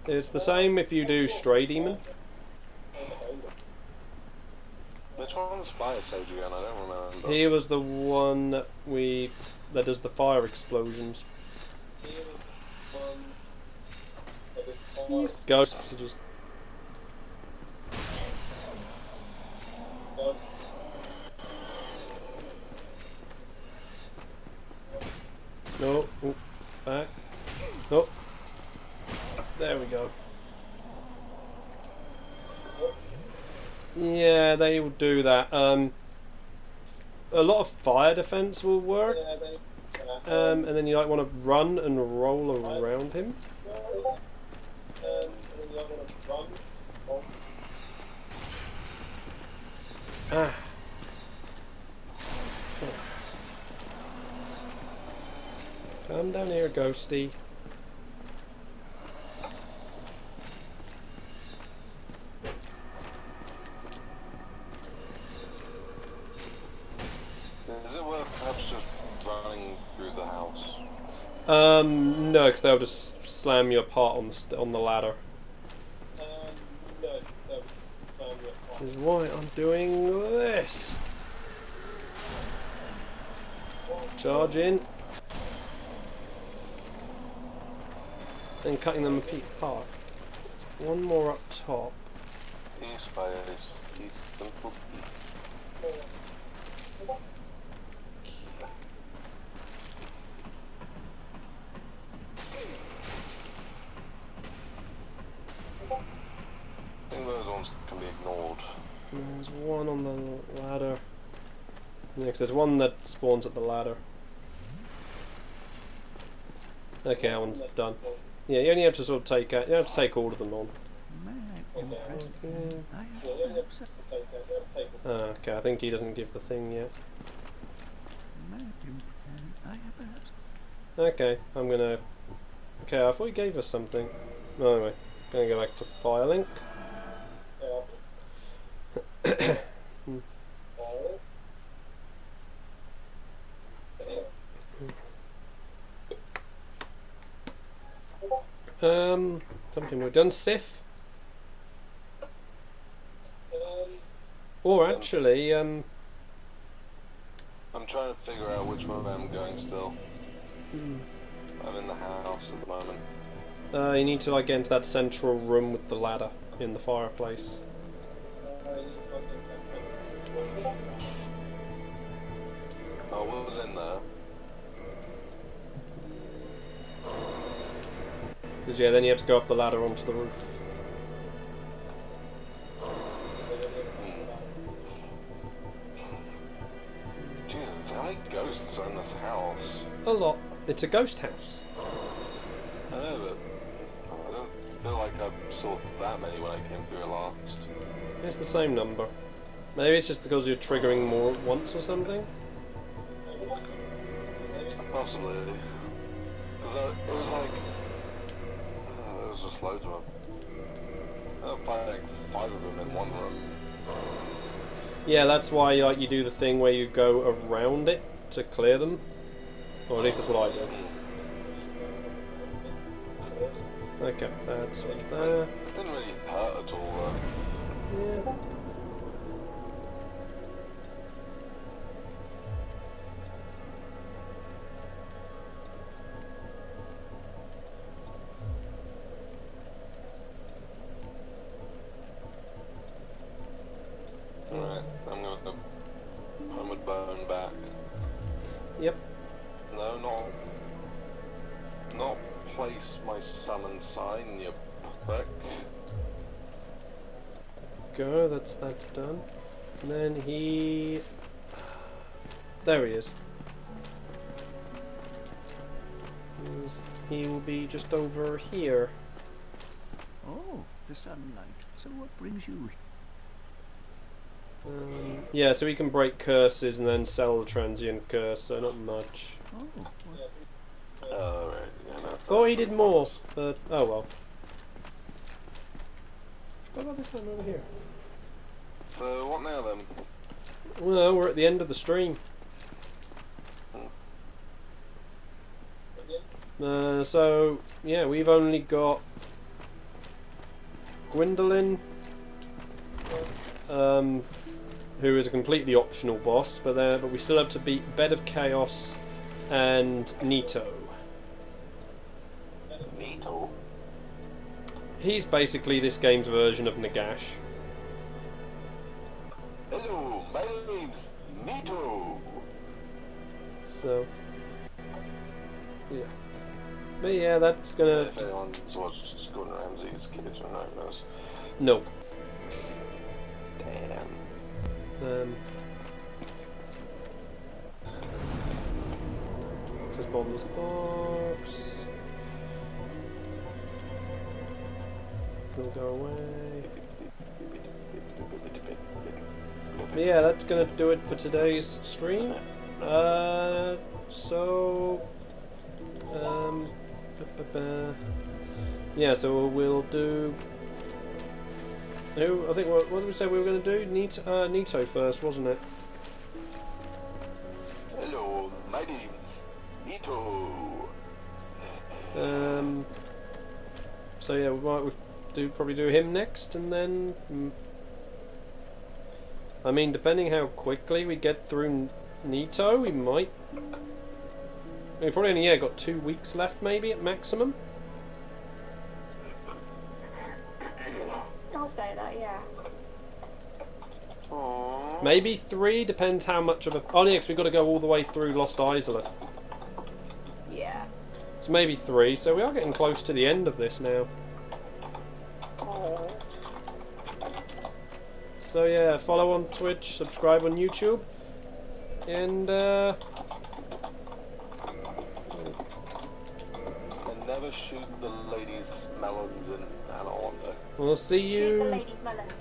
It's the same if you do Stray Demon. Which one's Fire Sage again? I don't remember. He was the one that does the fire explosions. These ghosts are just... No, oh, back. No. There we go. Yeah, they will do that. A lot of fire defense will work. and then you like want to run and roll around him. Ah. Come down here, Ghosty. Is it worth perhaps just running through the house? No, because they'll just slam you apart on the ladder. Which is why I'm doing this. Charge in. And cutting them apart. One more up top. E-space, simple. I think those ones can be ignored. And there's one on the ladder. Next, there's one that spawns at the ladder. Okay, that one's done. Yeah, you only have to sort of take you have to take all of them on. Okay, I think he doesn't give the thing yet. Okay, I'm gonna. Okay, I thought he gave us something. No, anyway, gonna go back to Firelink. Something we've done. Sif. Or actually, I'm trying to figure out which way I'm going still. I'm in the house at the moment. You need to like get into that central room with the ladder in the fireplace. Oh, what was in there? Because yeah, then you have to go up the ladder onto the roof. Jesus, how many ghosts are in this house? A lot. It's a ghost house. I know, but I don't feel like I saw that many when I came through it last. It's the same number. Maybe it's just because you're triggering more at once or something? Possibly. Because it was like... there was just loads of them. I'll find like 5 of them in one room. Yeah, that's why you do the thing where you go around it to clear them. Or at least that's what I do. Okay, that's right there. It didn't really hurt at all though. Yeah. Alright, I'm gonna homeward bone back. Yep. No, not place my summon sign, you prick. Go, that's done. And then he... There he is. He will be just over here. Oh, the sunlight. So what brings you here? Yeah, so we can break curses and then sell the transient curse, so not much. Oh, right, yeah, no. Thought he did more, but oh well. Forgot about this one over here. So, what now then? Well, we're at the end of the stream. So, yeah, we've only got Gwendolyn, who is a completely optional boss, but we still have to beat Bed of Chaos and Nito. Nito? He's basically this game's version of Nagash. Hello, my name's Nito. So, yeah. But yeah, that's gonna... If anyone's watched Gordon Ramsay's Kitchen Nightmares. No. Damn. So Access bottomless box. Will go away. But yeah, that's gonna do it for today's stream. Yeah, so we'll do. I think what did we say we were going to do? Nito first, wasn't it? Hello, my name's Nito. So yeah, we might probably do him next, and then. I mean, depending how quickly we get through Nito, we might. We probably only got 2 weeks left, maybe at maximum. I'll say that, yeah. Aww. Maybe 3, depends how much of a. Oh, yeah, 'cause we've got to go all the way through Lost Izalith. Yeah. So maybe 3, so we are getting close to the end of this now. Oh. So yeah, follow on Twitch, subscribe on YouTube, and And never shoot the ladies' melons in Anawanda. we'll see Shoot the you. ladies' melons.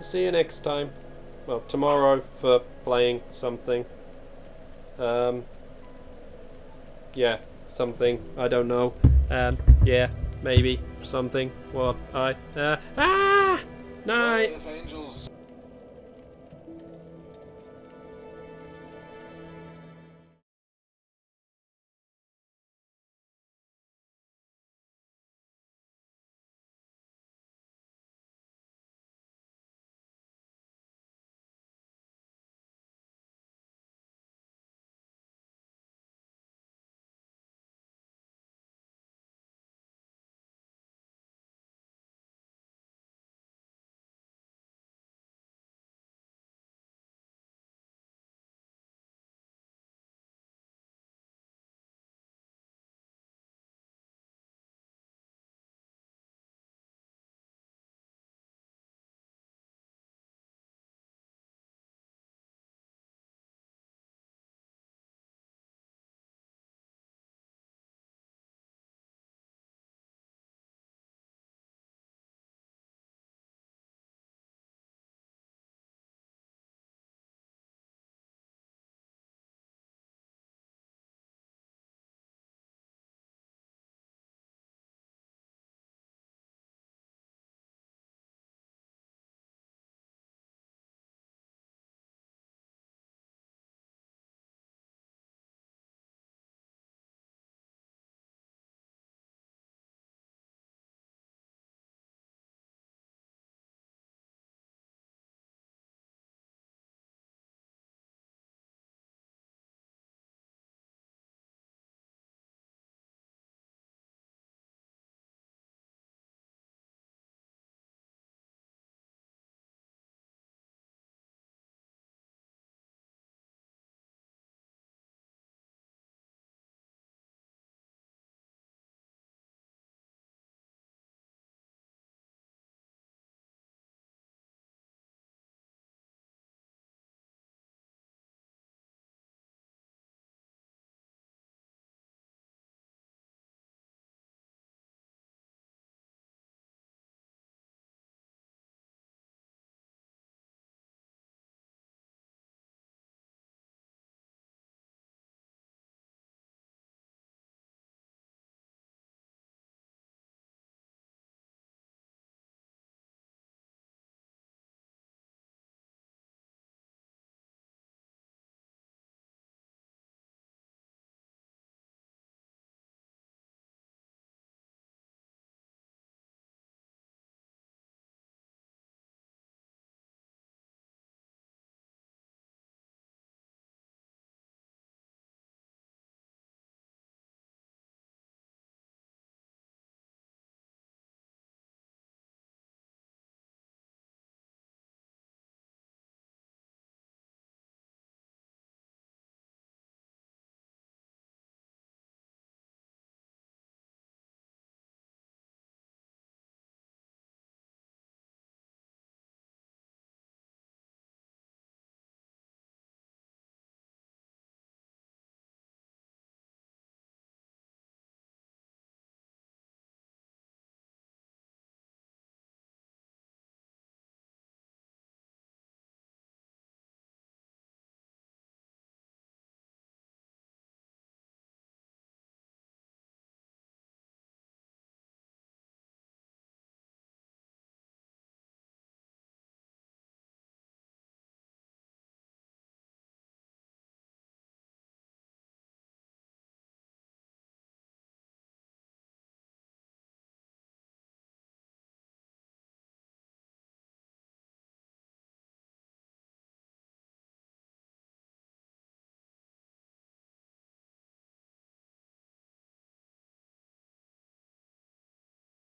See you next time. Well, tomorrow for playing something. Yeah, something. I don't know. Yeah, maybe something. What? Night. If angels